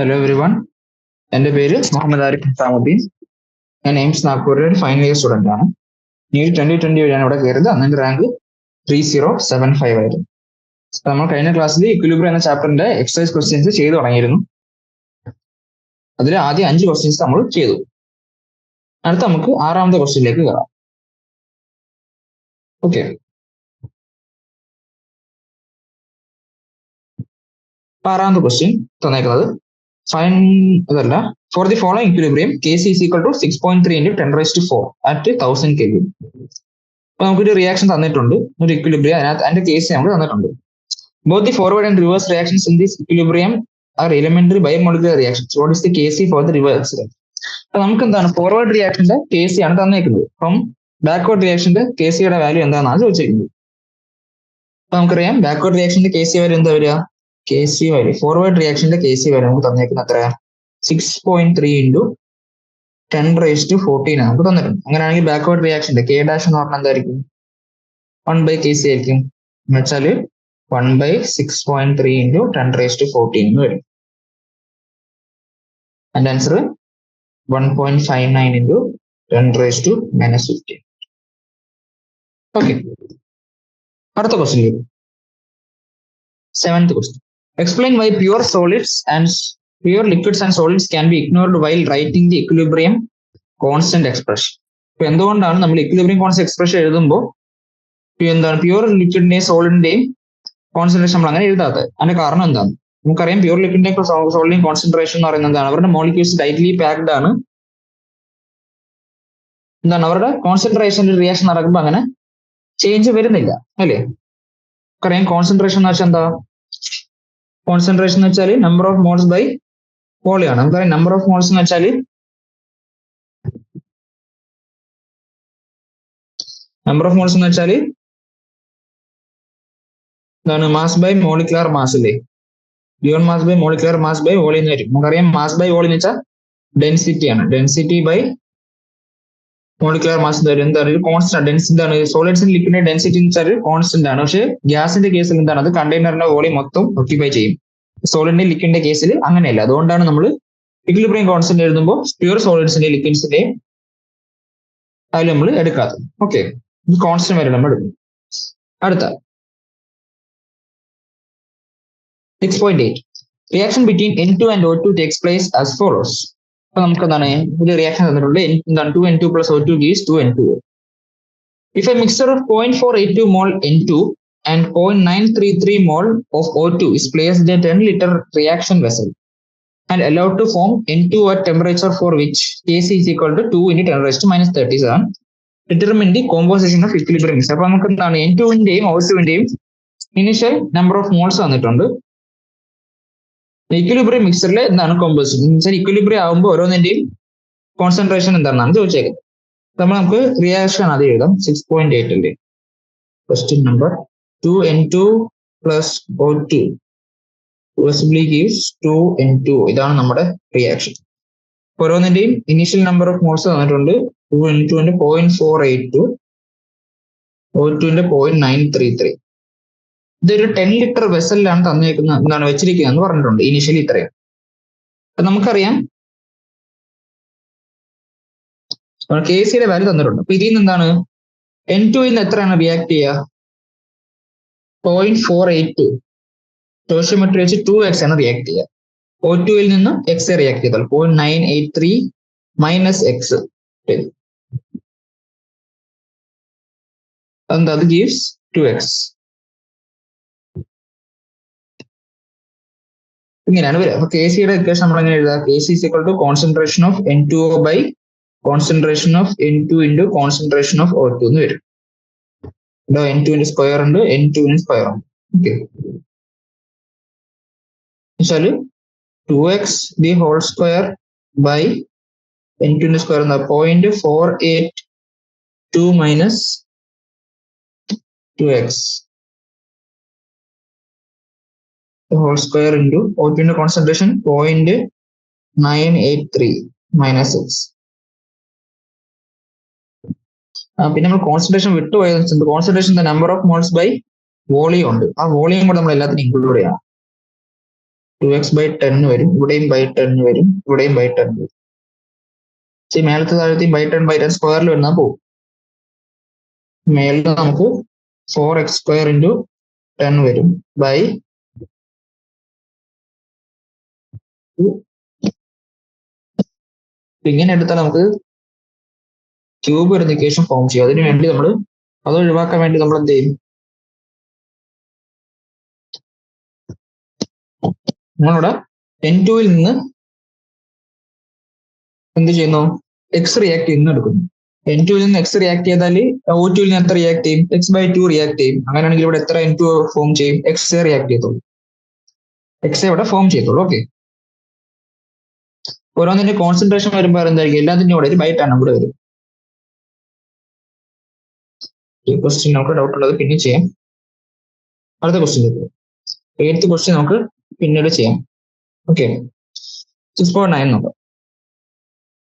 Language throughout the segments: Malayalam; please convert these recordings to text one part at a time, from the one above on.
ഹലോ എവരി വൺ, എൻ്റെ പേര് മുഹമ്മദ് ആരിഫ് നിസാമുദ്ദീൻ. ഞാൻ എയിംസ് നാഗ്പൂരിലെ ഒരു ഫൈനൽ ഇയർ സ്റ്റുഡൻ്റ് ആണ്. നീറ്റ് 2020 വഴിയാണ് ഇവിടെ കയറിയത്. അന്ന് എൻ്റെ റാങ്ക് 3075 ആയിരുന്നു. നമ്മൾ കഴിഞ്ഞ ക്ലാസ്സിൽ ഇക്വിലിബ്രിയം എന്ന ചാപ്റ്ററിന്റെ എക്സസൈസ് ക്വസ്റ്റ്യൻസ് ചെയ്തു തുടങ്ങിയിരുന്നു. അതിൽ ആദ്യം 5 ക്വസ്റ്റ്യൻസ് നമ്മൾ ചെയ്തു. അടുത്ത നമുക്ക് 6ാമത്തെ ക്വസ്റ്റ്യനിലേക്ക് കയറാം. ഓക്കെ, അപ്പൊ 6ാമത്തെ question തന്നേക്കുന്നത് for the following equilibrium Kc is equal to 6.3 into 10⁴ at 1000 Kelvin. അപ്പൊ നമുക്കൊരു റിയാക്ഷൻ തന്നിട്ടുണ്ട്, ഒരു ഇക്വിലിബ്രിയം. അതിനകത്ത് അതിന്റെ കേസ് നമുക്ക് തന്നിട്ടുണ്ട്. Both the forward and reverse reactions in this equilibrium are elementary bimolecular reactions. What is the Kc for the reverse reaction? അപ്പൊ നമുക്ക് എന്താണ് ഫോർവേഡ് റിയാക്ഷന്റെ Kc ആണ് തന്നേക്കുന്നത്. അപ്പം ബാക്ക്വേർഡ് റിയാക്ഷന്റെ Kcയുടെ വാല്യൂ എന്താണെന്നാണ് ചോദിച്ചിരിക്കുന്നത്. അപ്പൊ നമുക്കറിയാം ബാക്ക്വേർഡ് റിയാക്ഷന്റെ Kc വാല്യൂ എന്താ വരിക? Kc വാല്യൂ ഫോർവേഡ് റിയാക്ഷന്റെ Kc വാല്യൂ നമുക്ക് തന്നേക്കുന്ന എത്ര? 6.3 into 10⁻14 നമുക്ക് തന്നിട്ടുണ്ട്. അങ്ങനെയാണെങ്കിൽ ബാക്ക്വേർഡ് റിയാക്ഷന്റെ K ഡാഷ് എന്ന് പറഞ്ഞാൽ എന്തായിരിക്കും? 1/Kc ആയിരിക്കും. എന്ന് വെച്ചാല് 1/6.3 into 10⁻14 എന്ന് വരും. അതിന്റെ ആൻസർ 1.59 into 10⁻−15. ഓക്കെ, അടുത്ത question. 7th question. Explain why pure solids and pure liquids and solids can be ignored while writing the equilibrium constant expression. ഇപ്പൊ എന്തുകൊണ്ടാണ് നമ്മൾ ഇക്വിലിബ്രിയം കോൺസ്റ്റന്റ് എക്സ്പ്രഷൻ എഴുതുമ്പോൾ എന്താണ് പ്യൂർ ലിക്വിഡിന്റെയും സോളിഡിന്റെയും കോൺസെൻട്രേഷൻ നമ്മൾ അങ്ങനെ എഴുതാത്തത്? അതിന്റെ കാരണം എന്താണ്? നമുക്കറിയാം പ്യൂർ ലിക്വിഡിന്റെയും സോളിഡിന്റെയും കോൺസെൻട്രേഷൻ എന്ന് പറയുന്നത് എന്താണ്? അവരുടെ മോളിക്യൂൾസ് ടൈറ്റ്ലി പാക്ഡ് ആണ്. എന്താണ് അവരുടെ കോൺസെൻട്രേഷനിൽ റിയാക്ഷൻ നടക്കുമ്പോൾ അങ്ങനെ ചേഞ്ച് വരുന്നില്ല, അല്ലേ? നമുക്കറിയാം കോൺസെൻട്രേഷൻ എന്ന് വെച്ചാൽ എന്താ? കോൺസെൻട്രേഷൻ എന്ന് വെച്ചാൽ number of moles by volume ആണ്. നമുക്കറിയാം നമ്പർ ഓഫ് മോൾസ് എന്ന് വെച്ചാൽ എന്താണ്? മാസ് ബൈ മോളിക്കുലർ മാസ് അല്ലേ? ഡിയോൺ mass by molecular mass by volume എന്ന് വരും. നമുക്കറിയാം മാസ് ബൈ വോളിയം എന്ന് വെച്ചാൽ ഡെൻസിറ്റി ആണ്. ഡെൻസിറ്റി ബൈ മോളിക്കുലർ മാസ് എന്താണ്? ഒരു കോൺസ്റ്റന്റ് ഡെൻസിറ്റി ആണ്. സോളിഡ്സിന്റെ ലിക്വിഡിന്റെ ഡെൻസിറ്റി എന്ന് വെച്ചാൽ കോൺസ്റ്റന്റ് ആണ്. പക്ഷേ ഗ്യാസിന്റെ കേസിൽ എന്താണ്? അത് കണ്ടെയ്നറിന്റെ വോളിയം മൊത്തം ഒക്യുപൈ ചെയ്യും. സോളിഡിന്റെ ലിക്വിഡിന്റെ കേസിൽ അങ്ങനെയല്ല. അതുകൊണ്ടാണ് നമ്മൾ ഇക്വിലിബ്രിയം കോൺസ്റ്റന്റ് എഴുതുമ്പോൾ പ്യൂർ സോളിഡ്സിന്റെ ലിക്വിഡ്സിന്റെ അതിൽ നമ്മൾ എടുക്കാത്തത്. ഓക്കെ, ഇത് കോൺസ്റ്റന്റ് വരെ നമ്മൾ എടുക്കും. അടുത്ത 6.8. Reaction between N2 and O2 takes place as follows. അപ്പൊ നമുക്ക് എന്താണ് ഒരു റിയാക്ഷൻ തന്നിട്ടുണ്ട്. എന്താണ് 2N2 plus O2 gives 2N2O. If a mixture of 0.482 mole N2 and 0.933 mole of O2 is placed in a 10-liter reaction vessel and allowed to form N2 at temperature for which Kc is equal to 2 into 10⁻37, determine the composition of equilibrium mixture. അപ്പൊ നമുക്ക് എന്താണ് N2-ന്റെയും O2-ന്റെയും ഇനിഷ്യൽ നമ്പർ ഓഫ് മോൾസ് തന്നിട്ടുണ്ട്. ഇക്വിലിബ്രിയം മിക്സറിൽ എന്താണ് കോമ്പോസിഷൻ എന്ന് വെച്ചാൽ ഇക്വിലിബ്രിയം ആകുമ്പോൾ ഓരോന്നിന്റെയും കോൺസെൻട്രേഷൻ എന്താണെന്നാണ് ചോദിച്ചേക്കുന്നത്. നമുക്ക് റിയാക്ഷൻ അത് എഴുതാം. 6.8 അല്ലേ? Question number 2N2 plus O2 possibly gives 2N2. ഇതാണ് നമ്മുടെ റിയാക്ഷൻ. ഓരോന്നിന്റെയും ഇനീഷ്യൽ നമ്പർ ഓഫ് മോൾസ് തന്നിട്ടുണ്ട്. 2N2ന്റെ 0.482, O2ന്റെ 0.933. ഇതൊരു 10 ലിറ്റർ വെസലിലാണ് തന്നേക്കുന്നത്, എന്താണ് വെച്ചിരിക്കുന്നത് എന്ന് പറഞ്ഞിട്ടുണ്ട്. ഇനീഷ്യലി ഇത്രയും. അപ്പൊ നമുക്കറിയാം Kcയുടെ വാല്യൂ തന്നിട്ടുണ്ട്. അപ്പൊ ഇതിൽ നിന്ന് എന്താണ് N2ൽ നിന്ന് എത്രയാണ് റിയാക്ട് ചെയ്യുക? 0.482 സ്റ്റോയിച്ചിയോമെട്രി വെച്ച് 2x ആണ് റിയാക്ട് ചെയ്യുക. O2ൽ നിന്ന് x റിയാക്ട് ചെയ്താൽ 0.983 മൈനസ് എക്സ് എന്താ? അത് ഗീവ്സ് 2x. ഇങ്ങനെയാണ് വരിക. അപ്പൊ Kcയുടെ ഇക്വേഷൻ നമ്മൾ എങ്ങനെ എഴുതാം? Kc is equal to concentration of N2O by concentration of N2 into concentration of O2 എന്ന് വരും. ഇവിടെ N2ന്റെ സ്ക്വയർ ഉണ്ട്, N2ന്റെ സ്ക്വയർ ഉണ്ട്. ഓക്കെ, വെച്ചാല് 2x the whole square by N2ന്റെ സ്ക്വയർ എന്താ? 0.482 minus 2x whole square into O2ന്റെ കോൺസെൻട്രേഷൻ 0.983 മൈനസ് എക്സ്. പിന്നെ നമ്മൾ കോൺസെൻട്രേഷൻ വിട്ടുപോയത് concentration number of moles by volume ഉണ്ട്. ആ വോളിയം കൂടെ നമ്മൾ എല്ലാത്തിനും ഇൻക്ലൂഡ് ചെയ്യണം. 2x/10 വരും, ഇവിടെയും ബൈ 10 വരും, ഇവിടെയും ബൈ 10 വരും. മേലത്തെ താഴത്തെയും ബൈ 10 സ്ക്വയറിൽ വരുന്ന പോകും. മേളിൽ നമുക്ക് 4x² × 10 വരും ബൈ 2. ഇങ്ങനെ എടുത്താൽ നമുക്ക് ക്യൂബ് വരുന്ന ഇക്വേഷൻ ഫോം ചെയ്യും. അതിനു വേണ്ടി നമ്മൾ അത് ഒഴിവാക്കാൻ വേണ്ടി നമ്മൾ എന്ത് ചെയ്യും? നമ്മളിവിടെ N2-ൽ നിന്ന് എന്ത് ചെയ്യുന്നു? എക്സ് റിയാക്ട് ചെയ്യുന്ന എടുക്കുന്നു. N2-ൽ നിന്ന് എക്സ് റിയാക്ട് ചെയ്താൽ O2-ൽ നിന്ന് എത്ര റിയാക്ട് ചെയ്യും? x/2 റിയാക്ട് ചെയ്യും. അങ്ങനെയാണെങ്കിൽ ഇവിടെ എത്ര N2 ഫോം ചെയ്യും? എക്സ് റിയാക്ട് ചെയ്തോളൂ. എക്സ് ഇവിടെ ഫോം ചെയ്തോളൂ. ഓക്കെ, ഓരോന്നിന്റെ കോൺസെൻട്രേഷൻ വരുമ്പോൾ എന്തായിരിക്കും? എല്ലാത്തിൻ്റെ കൂടെ ഒരു ബൈ 10 കൂടെ വരും. ഈ ക്വസ്റ്റ്യൻ നമുക്ക് ഡൗട്ട് ഉള്ളത് പിന്നെ ചെയ്യാം. അടുത്ത ക്വസ്റ്റ്യൻ 8th ക്വസ്റ്റ്യൻ നമുക്ക് പിന്നീട് ചെയ്യാം. ഓക്കെ, 6.9 നോക്കാം.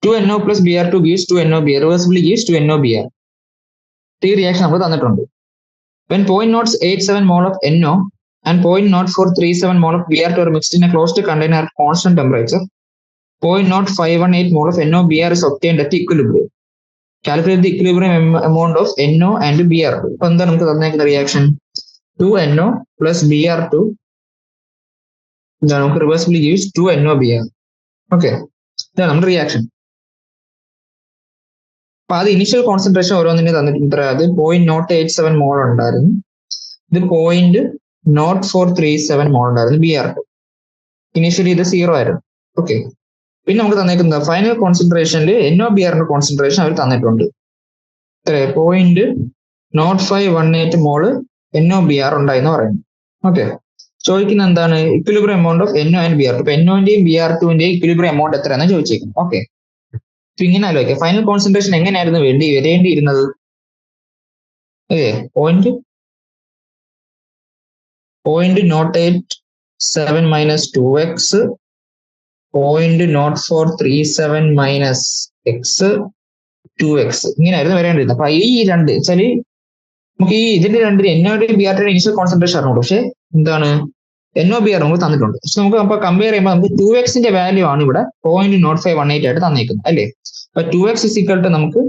2NO plus Br2 gives 2NOBr, reversibly gives 2NOBr. ഈ റിയാക്ഷൻ നമുക്ക് തന്നിട്ടുണ്ട്. When 0.087 mole of NO and 0.0437 mole of Br2 are mixed in a closed container at constant temperature, 0.0518 mole of NOBr is obtained at equilibrium. Calculate the equilibrium amount of NO and Br2. അപ്പോൾ എന്താ നമുക്ക് തന്നേക്കുന്ന റിയാക്ഷൻ? 2NO plus Br2 നമുക്ക് റിവേഴ്സിബിളി ഗീവ്സ് 2NOBr. ഓക്കെ, ഇതാണ് നമ്മുടെ റിയാക്ഷൻ. അപ്പൊ അത് ഇനിഷ്യൽ കോൺസെൻട്രേഷൻ ഓരോന്നിനെ തന്നിട്ടുണ്ട്. അത് 0.087 മോൾ ഉണ്ടായിരുന്നു, ഇത് 0.0437 മോൾ ഉണ്ടായിരുന്നു Br2. ഇനീഷ്യലി ഇത് 0 ആയിരുന്നു. ഓക്കെ, പിന്നെ നമുക്ക് തന്നേക്കുന്നത് ഫൈനൽ കോൺസെൻട്രേഷനിൽ NOBrന്റെ കോൺസെൻട്രേഷൻ അവർ തന്നിട്ടുണ്ട്. 0.0518 മോള് NOBr ഉണ്ടായെന്ന് പറയുന്നു. ഓക്കെ, ചോദിക്കുന്ന എന്താണ്? Equilibrium amount of NO and Br2. ഇപ്പൊ NO-ന്റെയും Br2-ന്റെയും ഇക്വിലിബ്രിയം എമൗണ്ട് എത്രയാണെന്ന് ചോദിച്ചേക്കുന്നത്. ഓക്കെ, ഇങ്ങനെ ആലോചിക്കാം. ഫൈനൽ കോൺസെൻട്രേഷൻ എങ്ങനെയായിരുന്നു വരേണ്ടിയിരുന്നത്? അതെ, 0.087 minus 2x, 0.0437 minus x, 2x, ഇങ്ങനെയായിരുന്നു വരേണ്ടിരുന്നത്. അപ്പൊ ഈ രണ്ട് വെച്ചാല് നമുക്ക് ഈ ഇതിന്റെ രണ്ടിന് NO-യുടെയും Br2-യുടെയും ഇനിഷ്യൽ കോൺസെൻട്രേഷൻ അറിഞ്ഞുള്ളൂ. പക്ഷെ എന്താണ് NOBr നമുക്ക് തന്നിട്ടുണ്ട്. പക്ഷെ നമുക്ക് അപ്പൊ കമ്പയർ ചെയ്യുമ്പോൾ നമുക്ക് 2x-ന്റെ വാല്യൂ ആണ് ഇവിടെ 0.0518 ആയിട്ട് തന്നേക്കുന്നത് അല്ലേ? അപ്പൊ 2x is equal to നമുക്ക്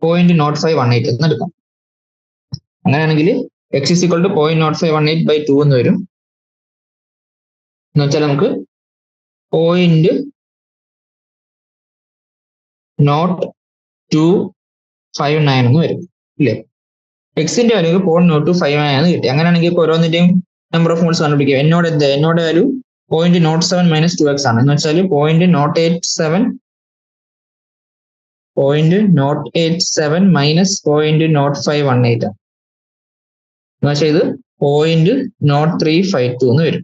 0.0518 എന്ന് എടുക്കാം. അങ്ങനെയാണെങ്കിൽ x is equal to 0.0518/2 എന്ന് വരും. എന്ന് വെച്ചാൽ നമുക്ക് 0.0259 എന്ന് വരും ഇല്ലേ? എക്സിന്റെ വാല്യൂ 0.0259 എന്ന് കിട്ടി. അങ്ങനെയാണെങ്കിൽ ഇപ്പോൾ ഓരോന്നിന്റെയും നമ്പർ ഓഫ് മോൾസ് കണ്ടുപിടിക്കുക. എന്നോട് വാല്യൂ 0.07 മൈനസ് 2x ആണ്. എന്ന് വെച്ചാൽ 0.087 മൈനസ് 0.0518 ആണ്. എന്ന് വെച്ചാൽ ഇത് 0.0352 എന്ന് വരും.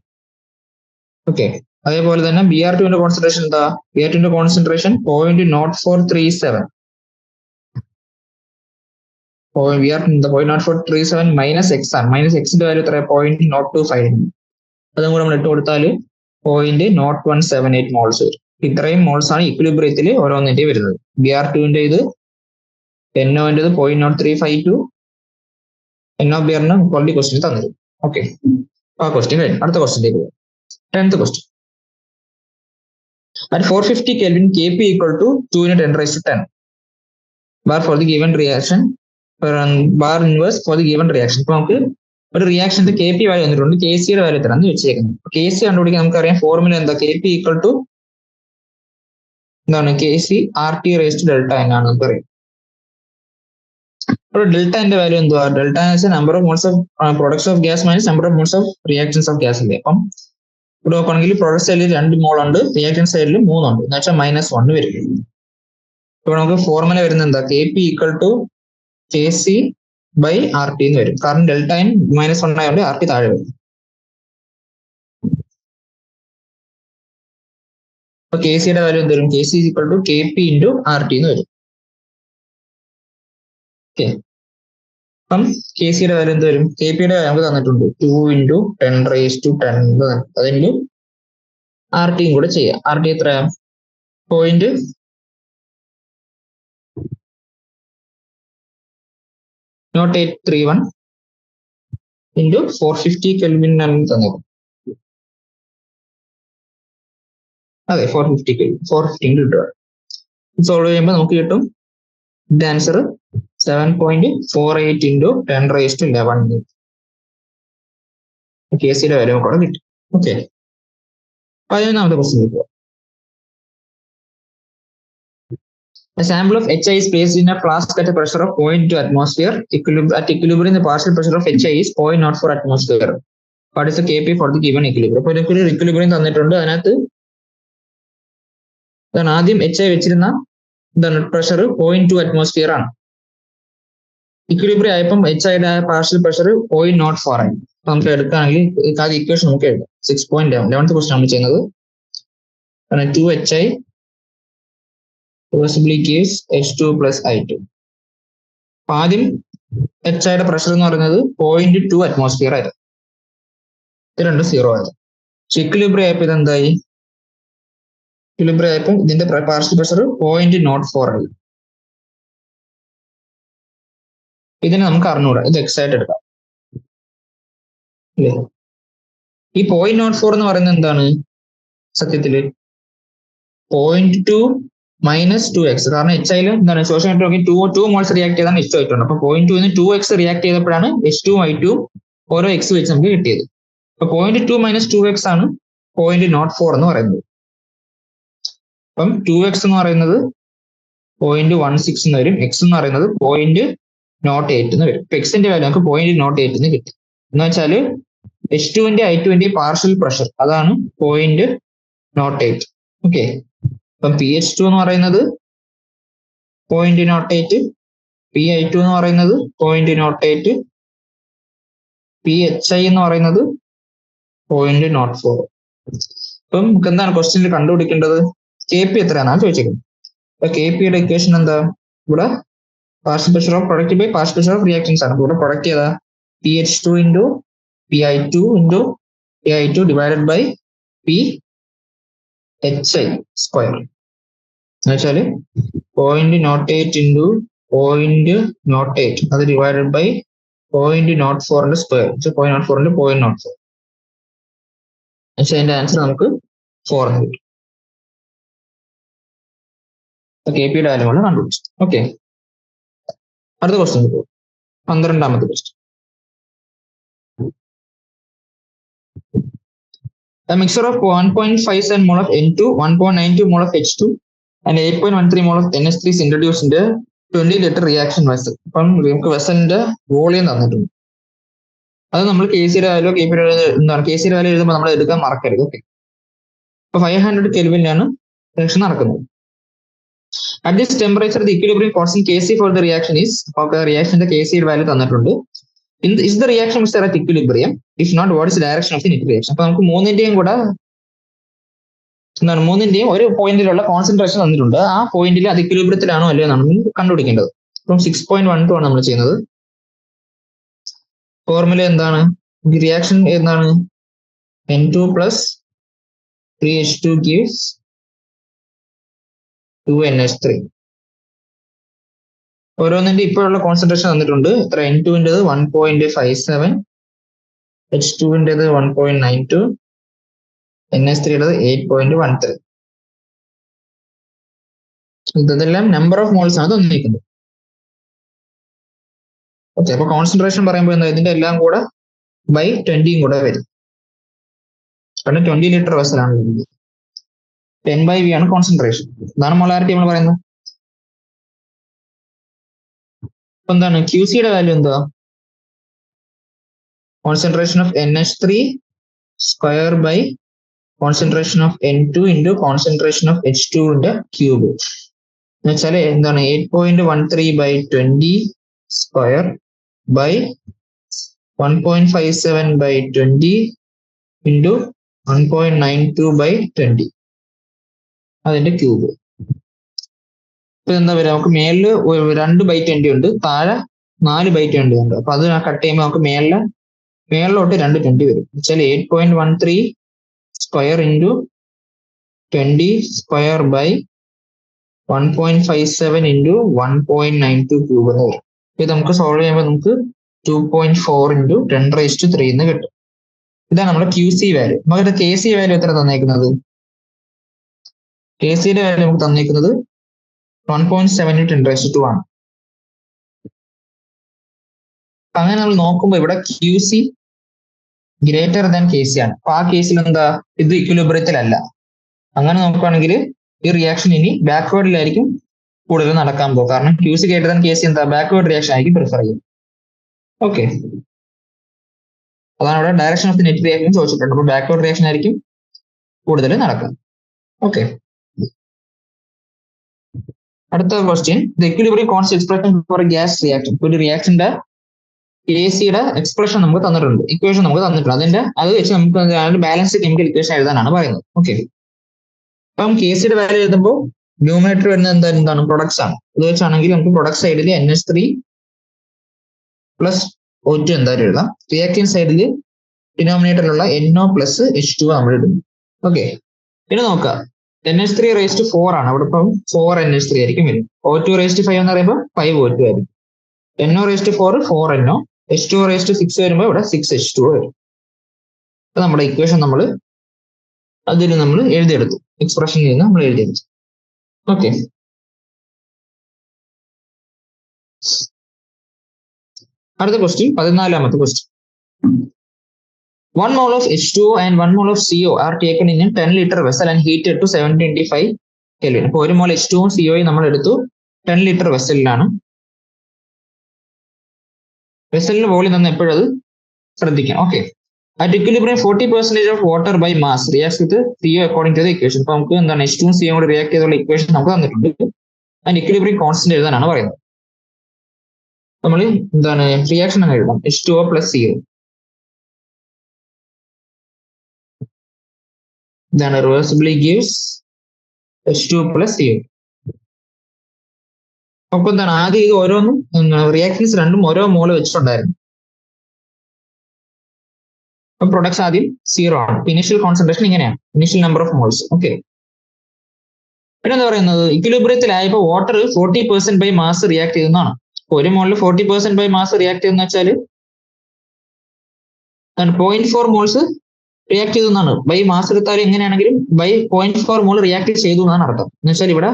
ഓക്കെ, അതേപോലെ തന്നെ Br2-ന്റെ കോൺസെൻട്രേഷൻ എന്താ? Br2-ന്റെ കോൺസെൻട്രേഷൻ 0.0437. Br2 മൈനസ് എക്സ് ആണ്. മൈനസ് എക്സിന്റെ വാല്യൂ എത്ര? 0.025. അതും കൂടെ നമ്മൾ ഇട്ട് കൊടുത്താൽ 0.0178 മോൾസ് വരും. ഇത്രയും മോൾസ് ആണ് ഇക്വിലിബ്രിയത്തിൽ ഓരോന്നിന്റെ വരുന്നത്. Br2-ന്റെ ഇത്, NO-ന്റേത് 0.0352, NOBr-ന് ക്വാളിറ്റി ക്വസ്റ്റ്യൻ തന്നിരുന്നു. ഓക്കെ, ആ ക്വസ്റ്റ്യൻ കഴിഞ്ഞു. അടുത്ത ക്വസ്റ്റ്യനിലേക്ക് പോകും. 10th question. At 450 Kelvin, Kp equal to 2 × 10⁻10 bar for the given reaction, bar inverse for the given reaction. ഇപ്പൊ നമുക്ക് ഒരു റിയാക്ഷന്റെ Kp വാല്യൂ വന്നിട്ടുണ്ട്, Kc-യുടെ വാല്യൂ എത്രയാണെന്ന് വെച്ചേക്കുന്നത്. Kc കണ്ടുപിടിക്കാൻ നമുക്കറിയാം ഫോർമുല എന്താ? Kp equal to എന്താണ്? Kc RT⁻Δn ആണ് നമുക്കറിയാം. അപ്പോൾ ഡെൽറ്റന്റെ വാല്യൂ എന്തുവാ? Delta number of moles of products of gas minus number of moles of reactions of gas ഇല്ലേ? അപ്പം ഇവിടെ നോക്കുകയാണെങ്കിൽ പ്രൊഡക്ട് സൈഡിൽ 2 മോൾ ഉണ്ട്, റിയാക്ഷൻ സൈഡിൽ 3 ഉണ്ട്. എന്ന് വെച്ചാൽ -1 വരും. ഇപ്പോൾ നമുക്ക് ഫോർമുല വരുന്നത് എന്താ? Kp equal to Kc/RT എന്ന് വരും. കാരണം ഡെൽറ്റ -1 ആയതുകൊണ്ട് RT താഴെ വരും. അപ്പൊ Kc-യുടെ വാല്യൂ എന്ത് വരും? Kc is equal to Kp × RT എന്ന് വരും. ഓക്കെ, അപ്പം Kc-യുടെ വാല്യൂ എന്ത് വരും? Kp-യുടെ വാല്യൂ നമുക്ക് തന്നിട്ടുണ്ട് 2 × 10⁻10. അതിൻ്റെ RTയും കൂടെ ചെയ്യാം. RT എത്രയാ? 0.0831 × 450 Kelvin ആണ് തന്നത്. അതെ 450 കിട്ടുക. സോൾവ് ചെയ്യുമ്പോൾ നമുക്ക് കിട്ടും ഇതിന്റെ ആൻസർ 7.48 ഇൻറ്റു 10⁻11 KCയുടെ വാല്യൂ നമുക്ക് അവിടെ കിട്ടും. ഓക്കെ, 11ാമത്തെ ക്വസ്റ്റ്യൻ കിട്ടുക. A sample of HI is placed in a flask at a pressure of 0.2 atmosphere. At equilibrium, the partial pressure of HI is 0.04 atmosphere. What is the Kp for the given equilibrium? അപ്പോൾ ഒരു equilibrium തന്നിട്ടുണ്ട്. അതിനകത്ത് ആദ്യം HI വെച്ചിരുന്ന പ്രഷർ 0.2 atmosphere ആണ്. ഇക്വിലിബ്രിയം ആയപ്പം HIയുടെ പാർഷ്യൽ പ്രഷർ 0.04 ആയി. നമുക്ക് എടുക്കുകയാണെങ്കിൽ ആദ്യം ഇക്വേഷൻ നമുക്ക് എഴുതാം. 6.11th ക്വസ്റ്റ്യൻ നമ്മൾ ചെയ്യുന്നത് 2HI possibly gives H2 plus I2. ആദ്യം HIയുടെ പ്രഷർ എന്ന് പറയുന്നത് 0.2 atmosphere ആയിരുന്നു. ഇത് രണ്ട് 0 ആയിരുന്നു. ഇക്വിലിബ്രിയം ആയപ്പോൾ ഇതെന്തായി? ഇക്വിലിബ്രിയം ആയപ്പോൾ ഇതിന്റെ പാർഷ്യൽ പ്രഷർ 0.04 ആയി. ഇതിനെ നമുക്ക് അറിഞ്ഞൂടാ, ഇത് എക്സ് ആയിട്ട് എടുക്കാം അല്ലേ? ഈ 0.04 എന്ന് പറയുന്നത് എന്താണ് സത്യത്തില്? 0.2 മൈനസ് 2x. കാരണം HI എന്താണ് സോഷ്യൽ നോക്കി 2 മോൾസ് റിയാക്ട് ചെയ്താണ് H2 ആയിട്ടുണ്ട്. അപ്പൊ 0.2 2x റിയാക്ട് ചെയ്തപ്പോഴാണ് H2 I2 ഓരോ എക്സ് വെച്ച് നമുക്ക് കിട്ടിയത്. അപ്പൊ 0.2 മൈനസ് 2x ആണ് 0.04 എന്ന് പറയുന്നത്. അപ്പം 2x എന്ന് പറയുന്നത് 0.16 എന്ന് വരും, x എന്ന് പറയുന്നത് 0.08 എന്ന് വരും. ഇപ്പൊ എക്സിന്റെ വാല്യൂ നമുക്ക് 0.08 എന്ന് കിട്ടി. എന്ന് വെച്ചാൽ H2ന്റെ I2ന്റെ പാർഷ്യൽ പ്രഷർ അതാണ് 0.08. ഓക്കെ, അപ്പം PH2 എന്ന് പറയുന്നത് 0.08, PI2 എന്ന് പറയുന്നത് 0.08, PHI എന്ന് പറയുന്നത് 0.04. അപ്പം നമുക്ക് എന്താണ് ക്വസ്റ്റ്യനിൽ കണ്ടുപിടിക്കേണ്ടത്? KP എത്രയാണെന്നാണ് ചോദിച്ചേക്കുന്നത്. അപ്പൊ KPയുടെ ഇക്വേഷൻ എന്താ? ഇവിടെ partial pressure of product by partial pressure of reactants ആണ്. ഇവിടെ പ്രൊഡക്റ്റ് ചെയ്താ PH2 into PI2 into PI2 divided by PHI square എന്ന് വെച്ചാല് 0.08 ഇൻറ്റു 0.08 അത് ഡിവൈഡഡ് ബൈ 0.04ന്റെ സ്ക്വയർ 0.04ന്റെ 0.04. അതിന്റെ ആൻസർ നമുക്ക് 4 എന്ന് കിട്ടും. KPയുടെ വാല്യൂ കൊണ്ട് കണ്ടുപിടിച്ചു. ഓക്കെ, അടുത്ത ക്വസ്റ്റ്യൻ കിട്ടും. 12ാമത്തെ question. A mixture of 1.57 mole of N2, 1.92 mole of H2 and 8.13 mole of NH3 is introduced in the 20 liter reaction vessel. അപ്പം നമുക്ക് വെസലിന്റെ വോളിയം തന്നിട്ടുണ്ട്. അത് നമ്മൾ KCയുടെ വാല്യൂ എന്താണ് KCയുടെ വാല്യൂ എഴുതുമ്പോൾ നമ്മൾ എടുക്കാൻ മറക്കരുത്. ഓക്കെ, ഇപ്പൊ 500 കെൽവിനിലാണ് റിയാക്ഷൻ നടക്കുന്നത്. At this temperature, the equilibrium constant Kc for the reaction is, റിയാക്ഷന്റെ KCയുടെ വാല്യൂ തന്നിട്ടുണ്ട്. Is the reaction mixture at equilibrium? If not, what is the direction of the net reaction? അപ്പൊ നമുക്ക് മൂന്നിന്റെയും ഒരു പോയിന്റിലുള്ള കോൺസെൻട്രേഷൻ തന്നിട്ടുണ്ട്. ആ പോയിന്റിൽ അത് ഇക്വിലിബ്രിയത്തിലാണോ അല്ലയോ നമ്മൾ കണ്ടുപിടിക്കേണ്ടത്. അപ്പം 6.12 ആണ് നമ്മൾ ചെയ്യുന്നത്. ഫോർമുല എന്താണ്? റിയാക്ഷൻ എന്താണ്? N2 plus 3H2 gives 2NH3. ഓരോന്നിന്റെ ഇപ്പോഴുള്ള കോൺസെൻട്രേഷൻ തന്നിട്ടുണ്ട്. N2ൻ്റെത് 1.57, H2ൻ്റെത് 1.92, NH3യുടേത് 8.13. ഇതെല്ലാം നമ്പർ ഓഫ് മോൾസ് ആണ് തന്നിരിക്കുന്നത്. ഓക്കെ, അപ്പൊ കോൺസെൻട്രേഷൻ പറയുമ്പോൾ എന്താ? ഇതിന്റെ എല്ലാം കൂടെ ബൈ 20 കൂടെ വരും. കാരണം 20 ലിറ്റർ വെസലാണ്. 10/V ആണ് കോൺസെൻട്രേഷൻ. ഇതാണ് മൊളാരിറ്റി നമ്മൾ പറയുന്നത്. എന്താണ് QCയുടെ വാല്യൂ? എന്താ? Concentration of NH3 square by concentration of N2 into concentration of H2ന്റെ ക്യൂബ് എന്ന് വെച്ചാൽ എന്താണ്? 8.13/20 സ്ക്വയർ ബൈ 1.57/20 ഇൻറ്റു 1.92/20 അതിന്റെ ക്യൂബ്. ഇപ്പൊ എന്താ വരിക? നമുക്ക് മേളില് 2/20 ഉണ്ട്, താഴെ 4/20 ഉണ്ട്. അപ്പൊ അത് കട്ട് ചെയ്യുമ്പോൾ നമുക്ക് മേളിലോട്ട് 220 വരും. വെച്ചാൽ 8.13 square into 20 square by 1.57 into 1.92 cube എന്ന് വരും. ഇത് നമുക്ക് സോൾവ് ചെയ്യുമ്പോൾ നമുക്ക് 2.4 ഇൻറ്റു 10⁻³ എന്ന് കിട്ടും. ഇതാണ് നമ്മുടെ QC വാല്യൂ. നമുക്ക് KC വാല്യൂ എത്ര തന്നേക്കുന്നത്? കെ സിയുടെ വാല്യൂ നമുക്ക് തന്നിരിക്കുന്നത് 1.7 10⁻² ആണ്. അങ്ങനെ നമ്മൾ നോക്കുമ്പോൾ ഇവിടെ Q C greater than K C ആണ്. അപ്പൊ ആ കേസിൽ എന്താ, ഇത് ഇക്വിലിബ്രിയത്തിലല്ല. അങ്ങനെ നോക്കുകയാണെങ്കിൽ ഈ റിയാക്ഷൻ ഇനി ബാക്ക്വേർഡിലായിരിക്കും കൂടുതൽ നടക്കാൻ പോകും. കാരണം Q C greater than K C എന്താ, ബാക്ക്വേർഡ് റിയാക്ഷൻ ആയിരിക്കും പ്രിഫർ ചെയ്യും. ഓക്കെ, അതാണ് ഇവിടെ direction of the net reaction ചോദിച്ചിട്ടുണ്ട്. അപ്പൊ ബാക്ക്വേർഡ് റിയാക്ഷൻ ആയിരിക്കും കൂടുതൽ നടക്കുക. ഓക്കെ, അടുത്ത question, the equilibrium constant expression for gas reaction. ഒരു റിയാക്ഷന്റെ കെ സിയുടെ എക്സ്പ്രഷൻ നമുക്ക് തന്നിട്ടുണ്ട്, ഇക്വേഷൻ നമുക്ക് തന്നിട്ടുണ്ട്. അത് വെച്ച് നമുക്ക് ബാലൻസ്ഡ് കെമിക്കൽ ഇക്വേഷൻ എഴുതാനാണ് പറയുന്നത്. ഓക്കെ, അപ്പം കെ സിയുടെ വാല്യൂ എഴുതുമ്പോൾ ന്യൂമറേറ്റർ വരുന്നത് എന്താണ്, പ്രൊഡക്ട്സ് ആണ്. ഇത് വെച്ചാണെങ്കിൽ നമുക്ക് പ്രൊഡക്ട് സൈഡിൽ NH3 പ്ലസ് O2 എന്തായാലും എഴുതാം. റിയാക്റ്റീവ് സൈഡിൽ ഡിനോമിനേറ്ററിലുള്ള NO പ്ലസ് H2 നമ്മൾ ഇടുന്നു. ഓക്കെ, ഇനി നോക്കാം. NH3 raised to 4 ആണ്. അവിടെ ഇപ്പം 4 NH3 ആയിരിക്കും വരും. O2 raised to 5 എന്ന് പറയുമ്പോൾ 5 O2 ആയിരിക്കും. NO raised to 4 4 NO, H2 raised to 6 വരുമ്പോൾ ഇവിടെ 6 H2 വരും. അപ്പൊ നമ്മുടെ ഇക്വേഷൻ നമ്മൾ അതിൽ നമ്മൾ എഴുതിയെടുത്തു, എക്സ്പ്രഷനിൽ നിന്ന് നമ്മൾ എഴുതിയെടുത്തു. ഓക്കെ, അടുത്ത question, 14ാമത്തെ question. 1 mole of H2O and 1 mole of CO are taken in a 10 liter vessel and heated to 725 Kelvin. അപ്പോൾ 1 mole H2O CO നമ്മൾ എടുത്തു 10 ലിറ്റർ വെസലിലാണ്. വെസലിന്റെ വോളിയം തന്നെ എപ്പോഴും അത് ശ്രദ്ധിക്കാം. Okay, at equilibrium 40% of water by mass reacts with CO according to the equation. അപ്പൊ നമുക്ക് എന്താണ് H2O CO കൂടെ റിയാക്ട് ചെയ്തുള്ള ഇക്വേഷൻ നമുക്ക് തന്നിട്ടുണ്ട്. അതിന്റെ ഇക്വിലിബ്രിയം കോൺസ്റ്റന്റ് എഴുതാനാണ് പറയുന്നത്. നമ്മൾ എന്താണ് റിയാക്ഷൻ അങ്ങ് എഴുതാം, H2O plus CO. Then reversibly gives H2 plus CO. അപ്പൊ എന്താണ് ആദ്യം ഇത് ഓരോന്നും റിയാക്ഷൻസ് രണ്ടും ഓരോ മോള് വെച്ചിട്ടുണ്ടായിരുന്നു. അപ്പൊ പ്രൊഡക്ട്സ് ആദ്യം 0 ആണ്. ഇനീഷ്യൽ കോൺസെൻട്രേഷൻ ഇങ്ങനെയാണ്, initial number of moles. Okay, പിന്നെ എന്താ പറയുന്നത്, ഇക്വിലിബ്രിയത്തിലായപ്പോൾ വാട്ടർ 40% ബൈ മാസ് റിയാക്ട് ചെയ്യുന്നതാണ്. ഒരു മോളിൽ 40% ബൈ മാസ് റിയാക്ട് ചെയ്യുന്ന വെച്ചാൽ 0.4 മോൾസ് റിയാക്ട് ചെയ്തു എന്നാണ്. ബൈ മാസ് എടുത്താലും എങ്ങനെയാണെങ്കിലും ബൈ 0.4 മോൾ റിയാക്ട് ചെയ്തു എന്നാണ് അർത്ഥം. എന്ന് വെച്ചാൽ ഇവിടെ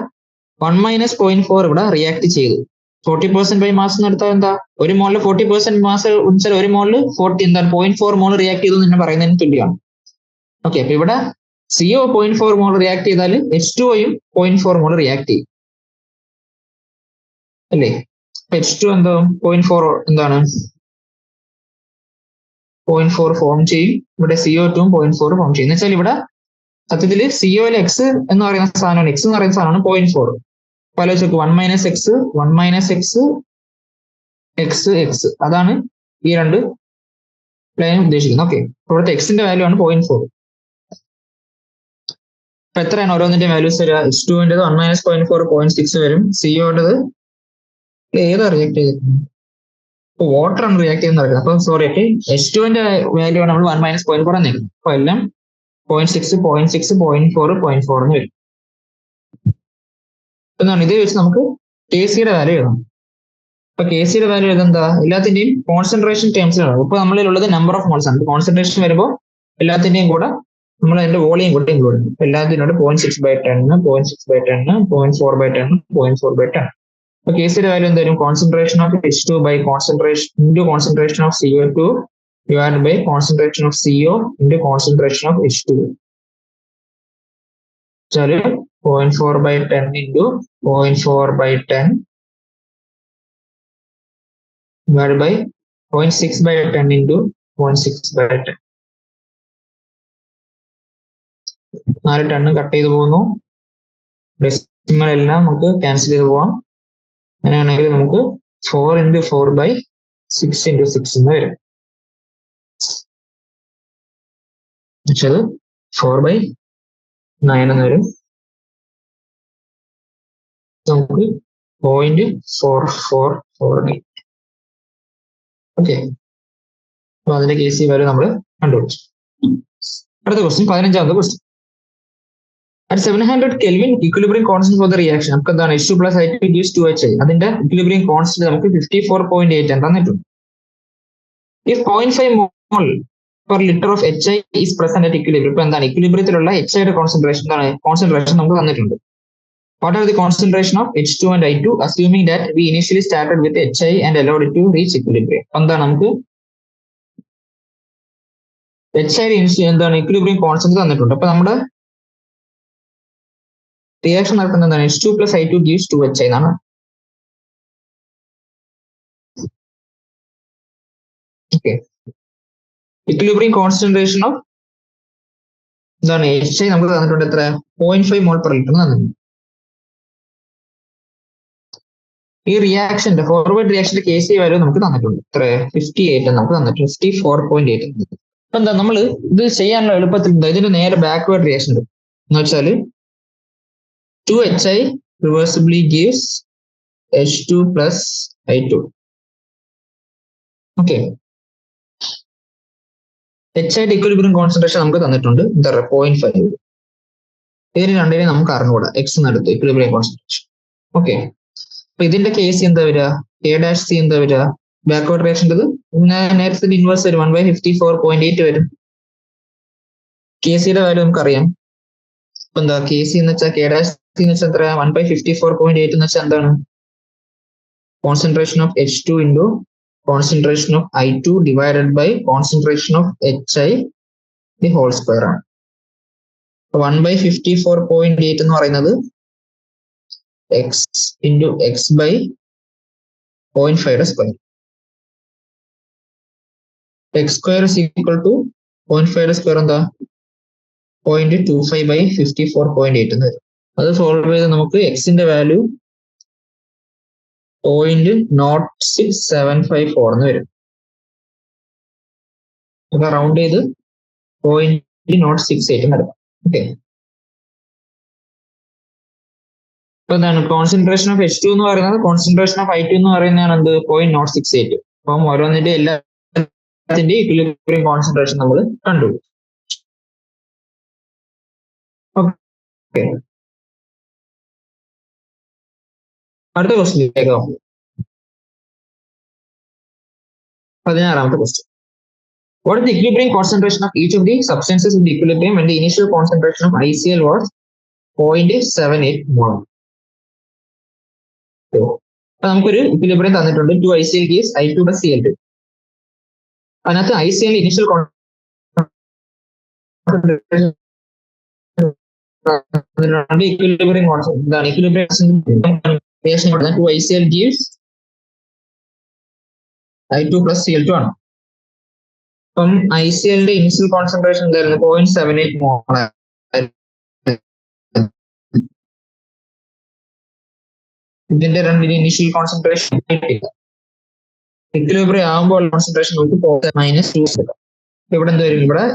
1 - 0.4 ഇവിടെ റിയാക്ട് ചെയ്തു. 40% ബൈ മാസ് എന്ന് എടുത്താൽ എന്താ, ഒരു മോളിൽ 40% മാസ് വെച്ചാൽ ഒരു മോളിൽ 0.4 മോൾ റിയാക്ട് ചെയ്തു എന്ന് പറയുന്നതിന് തുല്യമാണ്. ഓക്കെ, അപ്പൊ ഇവിടെ CO 0.4 മോൾ റിയാക്ട് ചെയ്താൽ H2Oയും 0.4 മോൾ റിയാക്ട് ചെയ്യും അല്ലേ. H2 എന്താ 0.4 എന്താണ് 0.4 ഫോം ചെയ്യും. ഇവിടെ CO2 0.4 ഫോം ചെയ്യും. എന്ന് വെച്ചാൽ ഇവിടെ സത്യത്തിൽ CO എക്സ് എന്ന് പറയുന്ന സാധനമാണ്, എക്സ് എന്ന് പറയുന്ന സാധനമാണ് 0.4. പല വെച്ചോക്ക് 1 - x 1 - x x അതാണ് ഈ രണ്ട് ലൈൻ ഉദ്ദേശിക്കുന്നത്. ഓക്കെ, ഇവിടുത്തെ എക്സിന്റെ വാല്യൂ ആണ് 0.4. അപ്പൊ എത്രയാണ് ഓരോന്നിന്റെ വാല്യൂസ് വരിക? H2ൻ്റെത് 1 - 0.4 0.6 വരും. CO-ൻ്റെത് ഏതാ റിയാക്ട് ചെയ്തിരിക്കുന്നത്? ഇപ്പൊ വാട്ടർ ആണ് റിയാക്ട് ചെയ്യുന്ന നടക്കുന്നത്. അപ്പൊ സോറി, H2ന്റെ വാല്യൂ ആണ് നമ്മൾ 1 - 0.4 എന്ന് നിൽക്കുന്നത്. അപ്പൊ എല്ലാം 0.6 0.6 0.4 0.4 എന്ന് വരും. എന്നാണ് ഇത് വെച്ച് നമുക്ക് കെ സിയുടെ വാല്യൂ എഴുതാം. അപ്പൊ കെ സിയുടെ വാല്യൂ എഴുതെന്താ, എല്ലാത്തിന്റെയും കോൺസെൻട്രേഷൻ ടേംസിലാണ്. ഇപ്പൊ നമ്മളിലുള്ളത് നമ്പർ ഓഫ് മോൾസ് ആണ്. കോൺസെൻട്രേഷൻ വരുമ്പോൾ എല്ലാത്തിന്റെയും കൂടെ നമ്മൾ അതിന്റെ വോളിയം കൂടെ ഇൻക്ലൂഡ് ചെയ്യും. എല്ലാത്തിനോട് 0.6/10 0.6/10 0.4/10 0.4/10. അപ്പൊ കെ സിയുടെ വാല്യൂ എന്തായാലും concentration of H2 by concentration into concentration of CO2 divide by concentration of CO into concentration of H2. 0.4/10 into 0.4/10 divided by 0.6/10 into 0.6/10. 4 ton cut ചെയ്ത് പോകുന്നു. ഡെസിമൽ എല്ലാം നമുക്ക് ക്യാൻസൽ ചെയ്ത് പോവാം. അങ്ങനെയാണെങ്കിൽ നമുക്ക് 4 into 4/6 into 6 എന്ന് വരും. എന്നുവെച്ചത് 4/9 എന്ന് വരും. നമുക്ക് 0.448. ഓക്കെ, അപ്പൊ അതിന്റെ കെ സി വാല്യൂ നമ്മൾ കണ്ടുപിടിച്ചു. അടുത്ത question, 15ാമത്തെ question. At 700 Kelvin equilibrium constant for the reaction നമുക്ക് എന്താണ് H2 plus I2 gives 2HI. അതിന്റെ equilibrium constant നമുക്ക് 54.8 തന്നിട്ടുണ്ട്. If 0.5 mole per liter of HI is present at equilibrium. ഇപ്പൊ എന്താണ് ഇക്വിലിബ്രിയത്തിലുള്ള HIയുടെ കോൺസെൻട്രേഷൻ എന്താണ് കോൺസെൻട്രേഷൻ നമുക്ക് തന്നിട്ടുണ്ട്. What are the concentration of H2 and I2 assuming that we initially started with HI and allowed it to reach equilibrium? എന്താണ് നമുക്ക് HI എന്താണ് ഇക്വിലിബ്രിയം കോൺസ്റ്റന്റ് തന്നിട്ടുണ്ട്. അപ്പൊ നമ്മുടെ റിയാക്ഷൻ നടക്കുന്നത് എന്താണ് H2 plus I2 gives 2HI എന്നാണ്. ഓക്കെ, ഇക്വിലിബ്രിയം കോൺസെൻട്രേഷൻ ഓഫ് എന്താണ് HI നമുക്ക് തന്നിട്ടുണ്ട് എത്ര 0.5 മോൾ പെർ ലിറ്റർ തന്നിട്ടുണ്ട്. ഈ റിയാക്ഷന്റെ ഫോർവേഡ് റിയാക്ഷന്റെ KC വാല്യൂ നമുക്ക് തന്നിട്ടുണ്ട് എത്ര 58 നമുക്ക് തന്നിട്ടുണ്ട് 54.8. അപ്പൊ എന്താ നമ്മൾ ഇത് ചെയ്യാനുള്ള എളുപ്പത്തിൽ ഇതിന്റെ നേരെ ബാക്ക്വേർഡ് റിയാക്ഷൻ ഉണ്ട് എന്ന് വെച്ചാൽ 2HI റിവേഴ്സിബിളി gives H2 plus I2. Okay, HI equilibrium concentration നമുക്ക് തന്നിട്ടുണ്ട് എന്താ 0.5. ഇതിന് രണ്ടിനെ നമുക്ക് അറിഞ്ഞുകൂടാ എക്സ് നടത്തും ഇക്വിലിബ്രിയം കോൺസെൻട്രേഷൻ. ഓക്കെ, അപ്പൊ ഇതിന്റെ KC എന്താ വരിക K'(C) എന്താ വരിക ബാക്ക്വേർഡ് റിയാക്ഷൻ്റെ നേരത്തെ ഇൻവേഴ്സ് വരും 1/54.8 വരും. KCയുടെ വാല്യൂ നമുക്കറിയാം. അപ്പൊ എന്താ KC എന്ന് വെച്ചാൽ K'(C) എന്ന് വെച്ചാൽ എത്ര 1/54.8 എന്ന് വെച്ചാൽ എന്താണ് concentration of H2 into concentration of I2 divided by concentration of HI the whole square ആണ്. 1/54.8 എന്ന് പറയുന്നത് x into x by 0.5 square. X square is equal to 0.5 square എന്താ 0.25 by 54.8 എന്ന് വരും. അത് സോൾവ് ചെയ്ത് നമുക്ക് എക്സിന്റെ വാല്യൂ 0.0754 എന്ന് വരും. അപ്പൊ റൗണ്ട് ചെയ്ത് 0.068 നടക്കാം. ഓക്കെ, അപ്പൊ എന്താണ് കോൺസെൻട്രേഷൻ ഓഫ് H2 എന്ന് പറയുന്നത് കോൺസെൻട്രേഷൻ ഓഫ് I2 എന്ന് പറയുന്നതാണ് എന്ത് 0.068. അപ്പം ഓരോന്നിന്റെ എല്ലാത്തിന്റെ ഇക്വിലിബ്രിയം കോൺസെൻട്രേഷൻ നമ്മൾ കണ്ടു. ഓക്കെ, അടുത്ത ക്വസ്റ്റ്യനിലേക്ക് 16ാമത്തെ question. What is the equilibrium concentration of each of the substances in the equilibrium when the initial concentration of ICl was 0.78 mole? അപ്പൊ നമുക്കൊരു ഇക്വിലിബ്രിയം തന്നിട്ടുണ്ട് 2ICl gives I2 plus Cl2. അതിനകത്ത് ICl ഇനിഷ്യൽ ഇക്വിലിബ്രിയം കോൺസ്റ്റന്റ് എന്താണ് equilibrium 2ICl gives I2 plus Cl2 ആണ്. അപ്പം ICLന്റെ ഇനിഷ്യൽ കോൺസെൻട്രേഷൻ എന്തായിരുന്നു 0.78 മോൾ. ഇതിന്റെ രണ്ടിന് ഇനിഷ്യൽ കോൺസെൻട്രേഷൻ ഇക്വിലിബ്രിയം ആകുമ്പോൾ കോൺസെൻട്രേഷൻ നമുക്ക് -2. ഇവിടെ എന്ത് വരും ഇവിടെ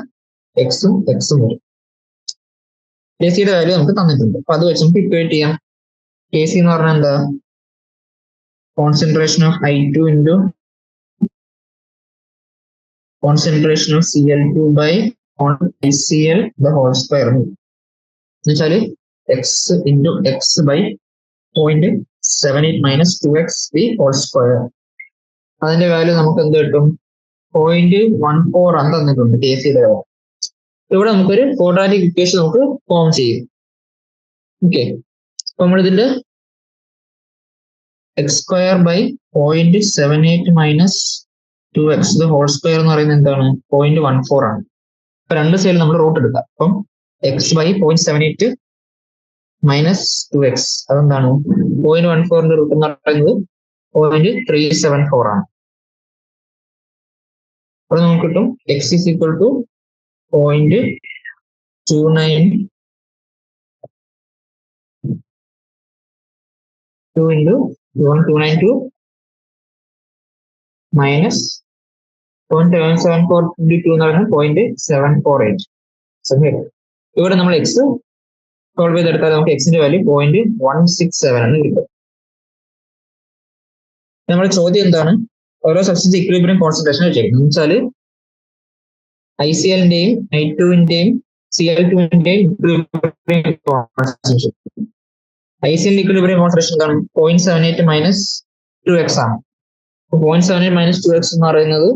എക്സും വരും. KCയുടെ വാല്യൂ നമുക്ക് തന്നിട്ടുണ്ട്. അപ്പൊ അത് വെച്ച് നമുക്ക് ഇക്വേറ്റ് ചെയ്യാം. KC എന്ന് പറഞ്ഞാൽ എന്താ concentration of I2 into concentration of Cl2 by ICl the whole square എന്ന് വെച്ചാല് x into x by 0.78 minus 2x the whole square. അതിന്റെ വാല്യൂ നമുക്ക് എന്ത് കിട്ടും 0.14 ആണ് തന്നിട്ടുണ്ട് KCയുടെ വാല്യൂ. ഇവിടെ നമുക്കൊരു ക്വാഡ്രാറ്റിക് ഇക്വേഷൻ നമുക്ക് ഫോം ചെയ്യും. ഓക്കെ, അപ്പൊ നമ്മളിതിന്റെ x square by 0.78 minus 2x the whole square എന്ന് പറയുന്നത് എന്താണ് 0.14 ആണ്. അപ്പൊ രണ്ട് സൈഡിൽ നമ്മൾ റൂട്ട് എടുക്കാം. അപ്പം x by 0.78 മൈനസ് 2x അതെന്താണ് 0.14ന്റെ റൂട്ട് എന്ന് പറയുന്നത് 0.374 ആണ്. അപ്പൊ നമുക്ക് കിട്ടും x is equal to 0.292 into 292 minus 0.774 into 2 എന്ന് പറയുന്നത് 0.748. ഇവിടെ നമ്മൾ x സോൾവ് ചെയ്തെടുത്താൽ നമുക്ക് എക്സിന്റെ വാല്യൂ 0.167 എന്ന് കിട്ടും. നമ്മുടെ ചോദ്യം എന്താണ് ഓരോ സബ്സ്റ്റൻസ് ഇക്വിലിബ്രിയം കോൺസെൻട്രേഷൻ വെച്ചേക്കുന്നത് എന്ന് വെച്ചാൽ ICLന്റെയും I2വിന്റെയും Cl2വിന്റെയും ICL ഇക്വിലിബ്രിയം കോൺസെൻട്രേഷൻ എന്താണ് 0.78 മൈനസ് 2x ആണ്. 0.78 മൈനസ് 2x എന്ന് പറയുന്നത്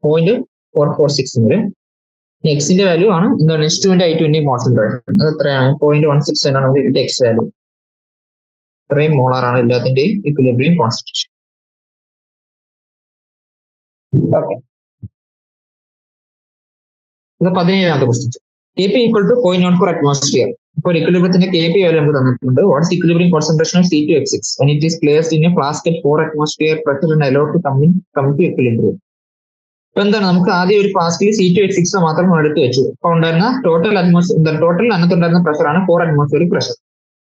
0.446 വരും. എക്സിന്റെ വാല്യൂ ആണ് എന്താണ് H2ന്റെ I2ന്റെ കോൺസെൻട്രേഷൻ. അത് എത്രയാണ്? 0.16 ആണ് നമുക്ക് കിട്ടിയ എക്സ് വാല്യൂ. ഇത്രയും മോളാർ ആണ് എല്ലാത്തിന്റെയും ഇക്വിലിബ്രിയം കോൺസെൻട്രേഷൻ. ഓക്കെ, ഇത് 17ാമത്തെ question. Kp equal to 0.04 atmosphere. ഇപ്പോൾ ഇക്വിലിബ്രിയത്തിന്റെ Kp വാല്യൂ നമുക്ക് തന്നിട്ടുണ്ട്. What's equilibrium concentration of C2H6 when it is placed in a flask at 4 atmosphere pressure and allowed to come to equilibrium. ഇപ്പൊ എന്താണ്, നമുക്ക് ആദ്യം ഒരു ഫ്ലാസ്കിൽ C2H6 മാത്രം എടുത്ത് വെച്ചു. അപ്പൊ ഉണ്ടായിരുന്ന ടോട്ടൽ അതിനകത്തുണ്ടായിരുന്ന പ്രഷറാണ് 4 അറ്റ്മോസ്ഫിയറിക് പ്രഷർ.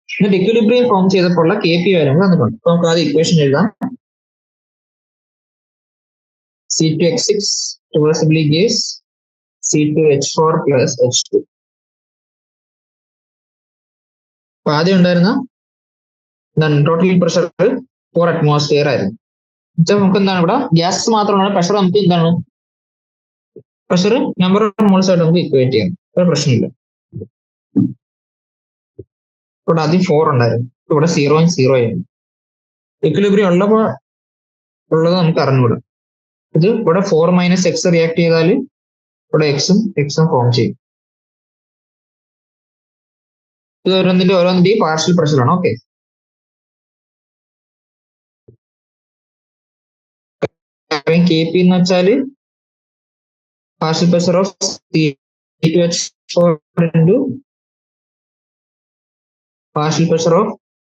എന്നിട്ട് ഇക്വിലിബ്രിയം ഫോം ചെയ്തപ്പോൾ Kp വാല്യൂ തന്നിട്ടുണ്ട്. അപ്പൊ നമുക്ക് ആദ്യം ഇക്വേഷൻ എഴുതാം. C2H6 reversibly gives C2H4 plus H2. അപ്പൊ ആദ്യം ഉണ്ടായിരുന്ന ടോട്ടൽ പ്രഷർ 4 അറ്റ്മോസ്ഫിയർ ആയിരുന്നു. നമുക്ക് എന്താണ് ഇവിടെ ഗ്യാസ് മാത്രമാണ് പ്രഷർ, നമുക്ക് എന്താണ് പ്രഷർ നമ്പർ ഓഫ് മോൾസ് ആയിട്ട് നമുക്ക് ഇക്വേറ്റ് ചെയ്യാം, ഒരു പ്രശ്നമില്ല. ഇവിടെ ആദ്യം 4 ഉണ്ടായിരുന്നു, ഇവിടെ 0 ആയിരുന്നു. ഇക്വിലിബ്രിയം ഉള്ളത് നമുക്ക് അറിഞ്ഞുകൂടാ. ഇത് ഇവിടെ 4 - x റിയാക്ട് ചെയ്താൽ ഇവിടെ എക്സും ഫോം ചെയ്യും. ഇത് ഓരോന്നിന്റെയും പാർഷ്യൽ പ്രഷറാണ്. ഓക്കെ, Kp എന്ന് വെച്ചാൽ partial pressure of C2H4 into partial pressure of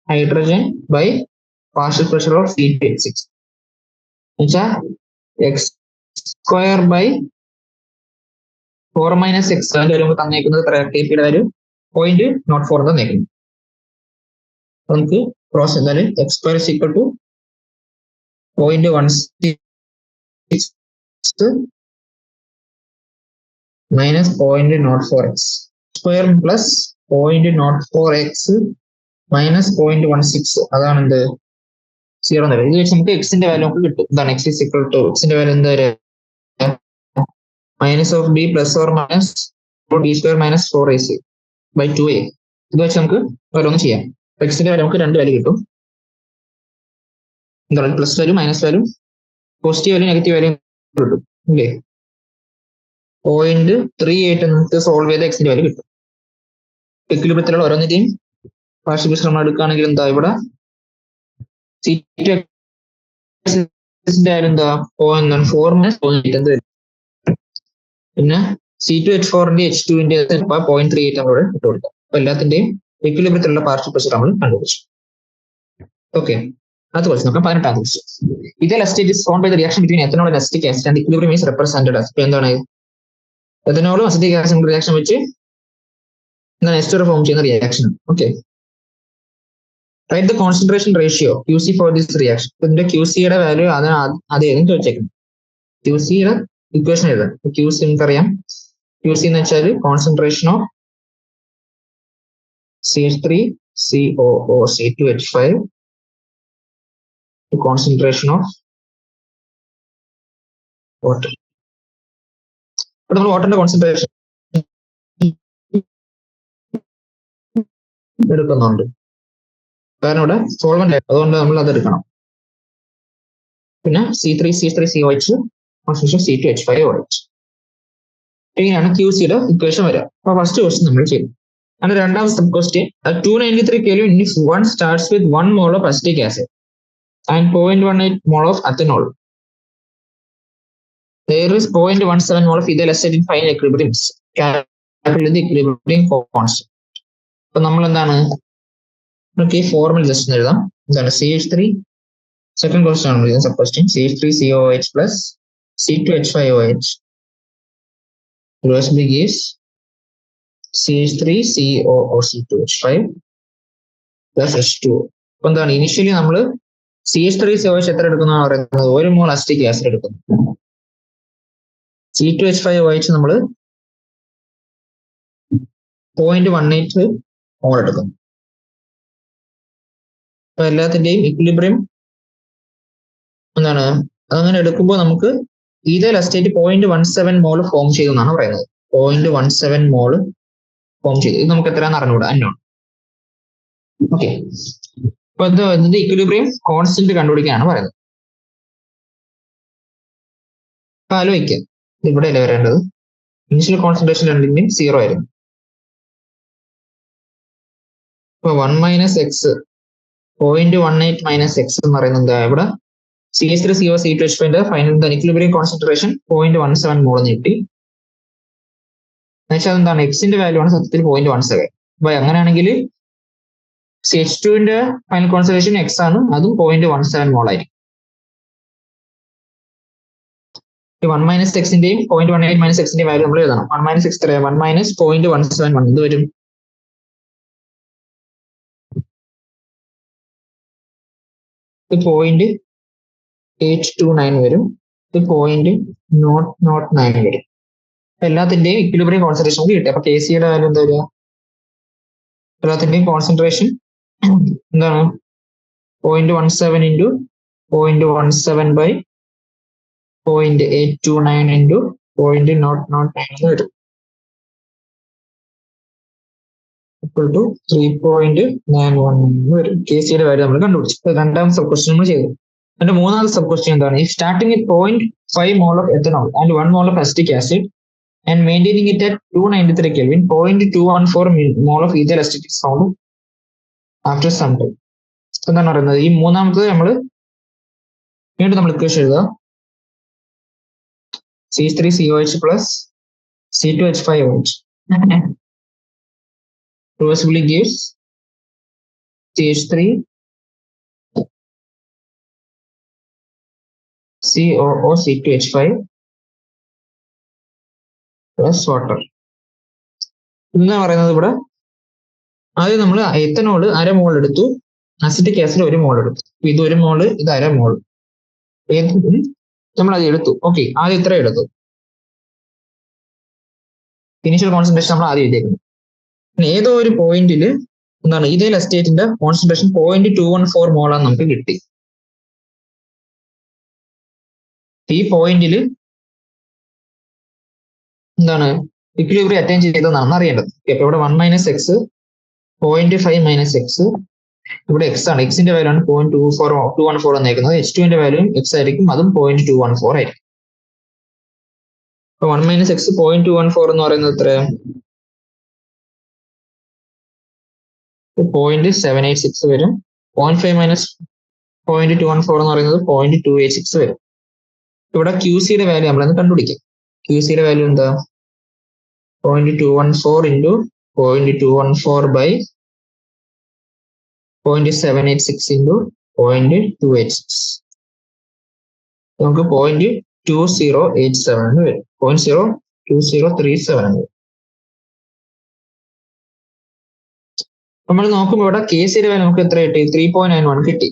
hydrogen by partial pressure of C2H6. എന്നുവെച്ചാൽ x സ്ക്വയർ ബൈ 4 - x വരുമ്പോൾ തന്നേക്കുന്നത് Kp യുടെ വാല്യൂ 0.04 തന്നേക്കുന്നു. നമുക്ക് ക്രോസ് ചെയ്താൽ x square is equal to 0.16 minus 0.04x square plus 0.04x minus 0.16, അതാണ് എന്ത് 0 എന്ന്. ഇത് വെച്ച് നമുക്ക് എക്സിന്റെ വാല്യൂ നമുക്ക് കിട്ടും. ഇതാണ് x is equal to എക്സിന്റെ വാല്യൂ എന്താ minus of b plus or minus b square minus 4ac by 2a. ഇത് വെച്ച് നമുക്ക് ഓരോന്ന് ചെയ്യാം. എക്സിന്റെ വാല്യൂ നമുക്ക് 2 വാല്യൂ കിട്ടും. എന്താണ് plus value minus value, positive value negative value കിട്ടും അല്ലേ. 0.38 നമുക്ക് സോൾവ് ചെയ്ത എക്സിന്റെ വാല്യൂ കിട്ടും. ഇക്വിലിബ്രിയത്തിലുള്ള ഓരോന്നിന്റെയും പാർഷ്യൽ പ്രഷർ നമ്മൾ എടുക്കുകയാണെങ്കിൽ എന്താ ഇവിടെ C2H6 എന്താ 4 - 0.8 എന്ത് വരും. പിന്നെ C2H4ന്റെ H2ന്റെ 0.38 നമ്മളോട് ഇട്ട് കൊടുക്കാം. അപ്പൊ എല്ലാത്തിന്റെയും ഇക്വിലിബ്രിയത്തിലുള്ള പാർഷ്യൽ പ്രഷർ നമ്മൾ കണ്ടുപിടിച്ചു. ഓക്കെ, അത് കുറച്ച് നോക്കാം. 18ാം ക്വസ്റ്റ്യൻ. ഇതേ state is formed by the reaction between ethanol and acetic acid and equilibrium is represented as. എന്താണ് എത്തനോളും അസിറ്റിക് ആസിഡ് റിയാക്ഷൻ വെച്ച് എസ്റ്റർ ഫോം ചെയ്യുന്ന reaction. Okay, write the concentration ratio QC for this reaction. ഇതിന്റെ QCയുടെ വാല്യൂ അതേതും ചോദിച്ചേക്കുന്നു. QCയുടെ ഇക്വേഷൻ എഴുതാം. QC നമുക്കറിയാം. QC എന്ന് വെച്ചാൽ concentration of CH3COO C2H5 concentration of water. ഇവിടെ നമ്മൾ വാട്ടറിന്റെ കോൺസെൻട്രേഷൻ എടുക്കുന്നുണ്ട്, കാരണം ഇവിടെ സോൾവെന്റ് അതുകൊണ്ട് നമ്മൾ അത് എടുക്കണം. പിന്നെ C3COH കോൺസെൻട്രേഷൻ C2H5OH. ഇങ്ങനെയാണ് QCയുടെ ഇക്വേഷൻ വരിക. അപ്പൊ ഫസ്റ്റ് ക്വസ്റ്റ്യൻ നമ്മൾ ചെയ്യും. അതിന്റെ രണ്ടാമത്തെ sub question 293 Kelvin if one starts with 1 mole of acetic acid and 0.18 mole of ethanol. There is 0.17 mole of ethyl acetate in final equilibrium. Calculate the equilibrium constant. അപ്പൊ നമ്മൾ എന്താണ് നമുക്ക് ഈ ഫോർമുല ജസ്റ്റ് എഴുതാം. എന്താണ് CH3 സെക്കൻഡ് ക്വസ്റ്റ്യൻ ആണ് sub question. CH3COOH plus C2H5OH reversibly gives CH3COO C2H5 plus H2O. അപ്പൊ എന്താണ് ഇനിഷ്യലി നമ്മൾ CH3COH എത്ര എടുക്കുന്നതാണ് പറയുന്നത്, 1 മോൾ അസിറ്റിക് ആസിഡ് എടുക്കുന്നു. C2H5OH നമ്മൾ 0.18 മോൾ എടുക്കുന്നു. അപ്പൊ എല്ലാത്തിന്റെയും ഇക്വിലിബ്രിയം എന്താണ് അതങ്ങനെ എടുക്കുമ്പോൾ നമുക്ക് ഈതൽ അസിറ്റേറ്റ് 0.17 മോൾ ഫോം ചെയ്തു എന്നാണ് പറയുന്നത്. 0.17 മോൾ ഫോം ചെയ്തു. ഇത് നമുക്ക് എത്രയാണെന്ന് അറിഞ്ഞുകൂടാ, അന്നോൺ. ഓക്കെ, അപ്പൊ ഇതിന്റെ ഇക്വിലിബ്രിയം കോൺസ്റ്റന്റ് കണ്ടുപിടിക്കാനാണ് പറയുന്നത്. അപ്പൊ ആലോചിക്കാം, ഇവിടെ അല്ലേ വരേണ്ടത്, ഇനിഷ്യൽ കോൺസെൻട്രേഷൻ രണ്ടിന്റെയും 0 ആയിരുന്നു. ഇപ്പൊ 1 മൈനസ് എക്സ് 0.18 മൈനസ് എക്സ് എന്ന് പറയുന്നത് എന്താ ഇവിടെ CH3COC2H5 ഫൈനൽ ഇക്വിലിബ്രിയം കോൺസെൻട്രേഷൻ 0.17 മോൾ കിട്ടി. എന്നുവെച്ചാൽ എന്താണ് എക്സിന്റെ വാല്യൂ ആണ് സത്യത്തിൽ 0.17. അപ്പൊ അങ്ങനെയാണെങ്കിൽ CH2 ഫൈനൽ കോൺസെൻട്രേഷൻ എക്സ് ആണ്, അതും 0.17 മോൾ ആയിരിക്കും. 1 മൈനസ് എക്സിന്റെയും 0.18 മൈനസ് എക്സിന്റെ വാല്യൂ നമ്മൾ എഴുതണം. 1 മൈനസ് എക്സ് 1 മൈനസ് 0.171 ഇത് വരും. ഇത് 0.829 വരും. ഇത് 0.009 വരും. എല്ലാത്തിന്റെയും ഇക്വിലിബ്രിയം കോൺസെൻട്രേഷൻ നമുക്ക് കിട്ടി. അപ്പൊ KCയുടെ വാല്യൂ എന്താ വരിക? എല്ലാത്തിന്റെയും കോൺസെൻട്രേഷൻ എന്താണ് 0.17 ഇൻറ്റു 0.17 ബൈ 0.829 ഇൻറ്റു 0.009 വരും. ഇക്വൽ ടു 3.91 വരും. KCയുടെ വാല്യൂ നമ്മൾ കണ്ടുപിടിച്ചു. രണ്ടാമത്തെ സബ് ക്വസ്റ്റ്യൻ നമ്മൾ ചെയ്തു. അതിന്റെ മൂന്നാമത്തെ സബ് ക്വസ്റ്റ്യൻ എന്താണ്? ഈ starting with 0.5 mole of ethanol and 1 mole of acetic acid and maintaining it at 293 Kelvin, 0.214 mole of ethyl acetate is found after some time. എന്താണ് പറയുന്നത്? ഈ മൂന്നാമത്തത് വീണ്ടും നമ്മൾ ഇക്വേഷൻ എഴുതുക. CH3COH plus C2H5OH reversibly gives CH3 COO C2H5 plus water. എന്താ പറയുന്നത് ഇവിടെ? ആദ്യം നമ്മൾ എത്തനോള് 1/2 മോൾ എടുത്തു, അസിറ്റിക് ആസിഡ് 1 മോൾ എടുത്തു. ഇത് 1 മോള്, ഇത് 1/2 മോൾ നമ്മൾ അത് എടുത്തു. ഓക്കെ, ആദ്യം ഇത്ര എടുത്തു. ഇനീഷ്യൽ കോൺസെൻട്രേഷൻ നമ്മൾ ആദ്യം എഴുതിയേക്കുന്നു. ഏതോ ഒരു പോയിന്റിൽ എന്താണ് ഇതേ അസിറ്റേറ്റിന്റെ കോൺസെൻട്രേഷൻ 0.214 മോളാണ് നമുക്ക് കിട്ടി. ഈ പോയിന്റിൽ എന്താണ് ഇക്വിലിബ്രിയം അറ്റൈൻ ചെയ്തതെന്നാണ് അറിയേണ്ടത്. അപ്പൊ ഇവിടെ 1 മൈനസ് എക്സ് 0.5 മൈനസ് എക്സ്, ഇവിടെ എക്സ് ആണ്, എക്സിന്റെ വാല്യൂ ആണ് 0.214 വന്നേക്കുന്നത്. H2 വാല്യൂ എക്സ് ആയിരിക്കും, അതും 0.214 ആയിരിക്കും. അപ്പൊ 1 മൈനസ് എക്സ് 0.214 എന്ന് പറയുന്നത് എത്ര? 0.786 വരും. 0.5 മൈനസ് 0.214 എന്ന് പറയുന്നത് 0.286 വരും. ഇവിടെ QCയുടെ വാല്യൂ നമ്മളൊന്ന് കണ്ടുപിടിക്കാം. QCയുടെ വാല്യൂ എന്താ? 0.214 ഇൻറ്റു 0.214 ബൈ 0.786 ഇൻറ്റു 0.286. നമുക്ക് 0.2087 വരും. 0.02037 വരും. നമ്മൾ നോക്കുമ്പോൾ ഇവിടെ KCയുടെ വാല്യൂ നമുക്ക് എത്ര കിട്ടി? 3.91 കിട്ടി.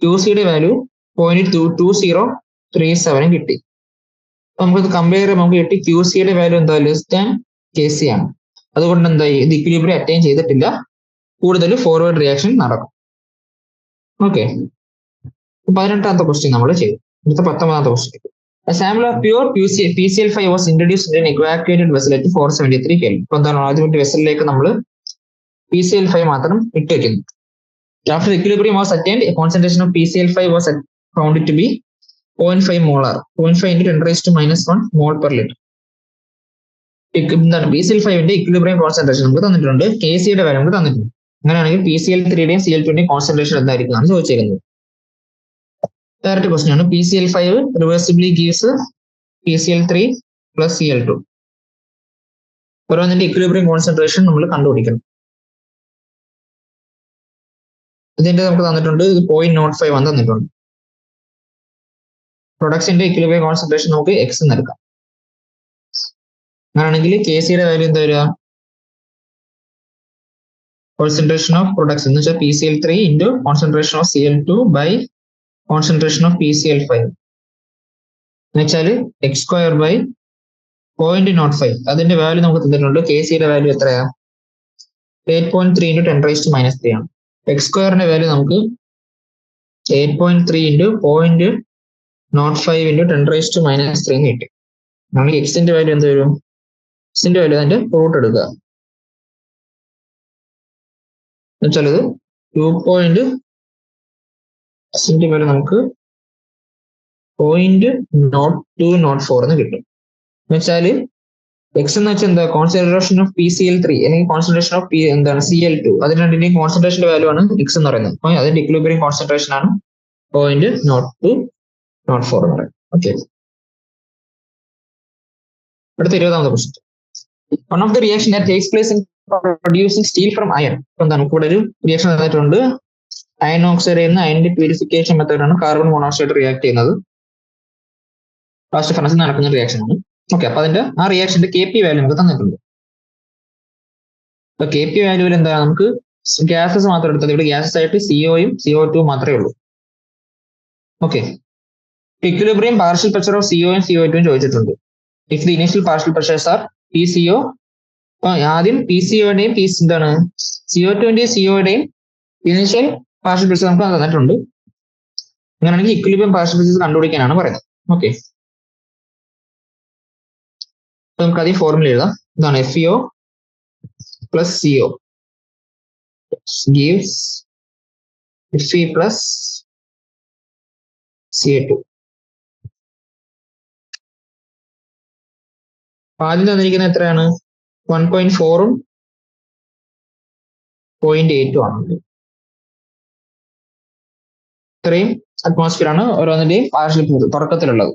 QCയുടെ വാല്യൂ 0.2037 കിട്ടി. നമുക്കത് കമ്പയർ ചെയ്യുമ്പോൾ നമുക്ക് കിട്ടി QCയുടെ വാല്യൂ എന്താ? ലെസ് ദാൻ KC ആണ്. അതുകൊണ്ട് എന്താ ഇത് ഇക്വിലിബ്രിയം അറ്റൈൻ ചെയ്തിട്ടില്ല, കൂടുതൽ ഫോർവേഡ് റിയാക്ഷൻ നടക്കും. ഓക്കെ, 18ാമത്തെ ക്വസ്റ്റ്യൻ നമ്മൾ ചെയ്തു. അടുത്ത 19ാമത്തെ question. A sample of pure PCl5 was introduced in an evacuated vessel at 473 Kelvin. ഇപ്പൊ എന്താണ് ആദ്യമായിട്ട് വെസലിലേക്ക് നമ്മൾ PCl5 മാത്രം ഇട്ട് വെക്കുന്നു. After equilibrium was attained, a concentration of PCl5 was found to be 0.5 molar, 0.5 into 10 raised to minus 1 mole per liter. എന്താണ് PCl5ന്റെ ഇക്വിലിബ്രിയം കോൺസെൻട്രേഷൻ നമുക്ക് തന്നിട്ടുണ്ട്, KCയുടെ വാല്യൂ നമുക്ക് തന്നിട്ടുണ്ട്. അങ്ങനെയാണെങ്കിൽ PCl3യുടെയും CL2ന്റെയും കോൺസെൻട്രേഷൻ എന്തായിരിക്കും ആണ് ചോദിച്ചിരിക്കുന്നത്. ഡയറക്റ്റ് ക്വസ്റ്റ്യൻ ആണ്. PCl5 reversibly gives PCl3 plus CL2. ഓരോന്നിന്റെ ഇക്വിലിബ്രിയം കോൺസെൻട്രേഷൻ നമ്മൾ കണ്ടുപിടിക്കണം. ഇതിന്റെ നമുക്ക് തന്നിട്ടുണ്ട്, ഇത് 0.05 ആണ് തന്നിട്ടുണ്ട്. പ്രൊഡക്ട്സിന്റെ ഇക്വിലിബ്രിയം കോൺസെൻട്രേഷൻ നമുക്ക് എക്സ് എന്ന് എടുക്കാം. അങ്ങനെയാണെങ്കിൽ KCയുടെ വാല്യൂ എന്താ വരിക? കോൺസെൻട്രേഷൻ ഓഫ് പ്രൊഡക്ട്സ് എന്ന് വെച്ചാൽ PCl3 into concentration of CL2 by concentration of PCl5 എന്ന് വെച്ചാൽ എക്സ് സ്ക്വയർ ബൈ 0.05. അതിന്റെ വാല്യൂ നമുക്ക് തന്നിട്ടുണ്ട്. KCയുടെ വാല്യൂ എത്രയാ? 8.3 ഇൻറ്റു 10 റൈസ് ടു മൈനസ് 3 ആണ്. എക്സ് സ്ക്വയറിന്റെ വാല്യൂ നമുക്ക് 8.3 into 0.05 into 10 raise to minus 3 കിട്ടി. നമുക്ക് എക്സിന്റെ വാല്യൂ എന്ത് വരും? എക്സിന്റെ വാല്യൂ അതിന്റെ റൂട്ട് എടുക്കുക എന്നുവെച്ചാൽ ഇത് 2. എക്സിന്റെ വാല്യൂ നമുക്ക് 0.0204 എന്ന് കിട്ടും. എന്നുവെച്ചാൽ എക്സ് എന്ന് വെച്ചാൽ എന്താ കോൺസെൻട്രേഷൻ ഓഫ് PCl3 അല്ലെങ്കിൽ കോൺസെൻട്രേഷൻ ഓഫ് എന്താണ് Cl2 അതിന് രണ്ടിന്റെയും കോൺസെൻട്രേഷന്റെ വാല്യൂ ആണ് എക്സ് എന്ന് പറയുന്നത്. അപ്പോൾ അതിന്റെ ഇക്വിലിബ്രിയം കോൺസെൻട്രേഷൻ ആണ് 0.0204 എന്ന് പറയുന്നത്. ഓക്കെ, അടുത്ത 20ാമത്തെ question. One of the reaction that takes place in producing steel from iron. ഇപ്പൊ എന്താണ് ഇവിടെ ഒരു റിയാക്ഷൻ നടന്നിട്ടുണ്ട്. അയൺ ഓക്സൈഡ് ചെയ്യുന്ന അയണിന്റെ പ്യൂരിഫിക്കേഷൻ മെത്തേഡാണ് കാർബൺ മോണോക്സൈഡ് റിയാക്ട് ചെയ്യുന്നത്. ലാസ്റ്റ് ഫർണസിൽ നടക്കുന്ന റിയാക്ഷൻ ആണ്. ഓക്കെ, അപ്പൊ അതിന്റെ ആ റിയാക്ഷന്റെ KP വാല്യൂ നമുക്ക് തന്നിട്ടുണ്ട്. അപ്പൊ KP വാല്യൂവിൽ എന്താ നമുക്ക് ഗ്യാസസ് മാത്രം എടുത്തത്. ഇവിടെ ഗ്യാസസ് ആയിട്ട് CO-യും CO2 മാത്രമേ ഉള്ളൂ. Okay, equilibrium partial pressure of CO-യും CO2 ചോദിച്ചിട്ടുണ്ട്. If the initial partial pressures are PCO, ആദ്യം PCO-യുടെയും എന്താണ് CO2-ന്റെയും CO-യുടെയും ഇനീഷ്യൽ പാർഷ്യൽ പ്രഷർ നമുക്ക് തന്നിട്ടുണ്ട്. അങ്ങനെയാണെങ്കിൽ ഇക്വിലിബ്രിയം പാർഷ്യൽ പ്രഷർ കണ്ടുപിടിക്കാനാണ് പറയുന്നത്. ഓക്കെ, നമുക്ക് ആദ്യം ഫോർമുല എഴുതാം. ഇതാണ് FeO plus CO gives Fe plus Ca2. ആദ്യം തന്നിരിക്കുന്നത് എത്രയാണ്? 1.4-ഉം 0.8-ഉം ആണ്. ഇത്രയും അറ്റ്മോസ്ഫിയർ ആണ് ഓരോന്നിന്റെയും പാർഷ്യൽ തുടക്കത്തിലുള്ളത്.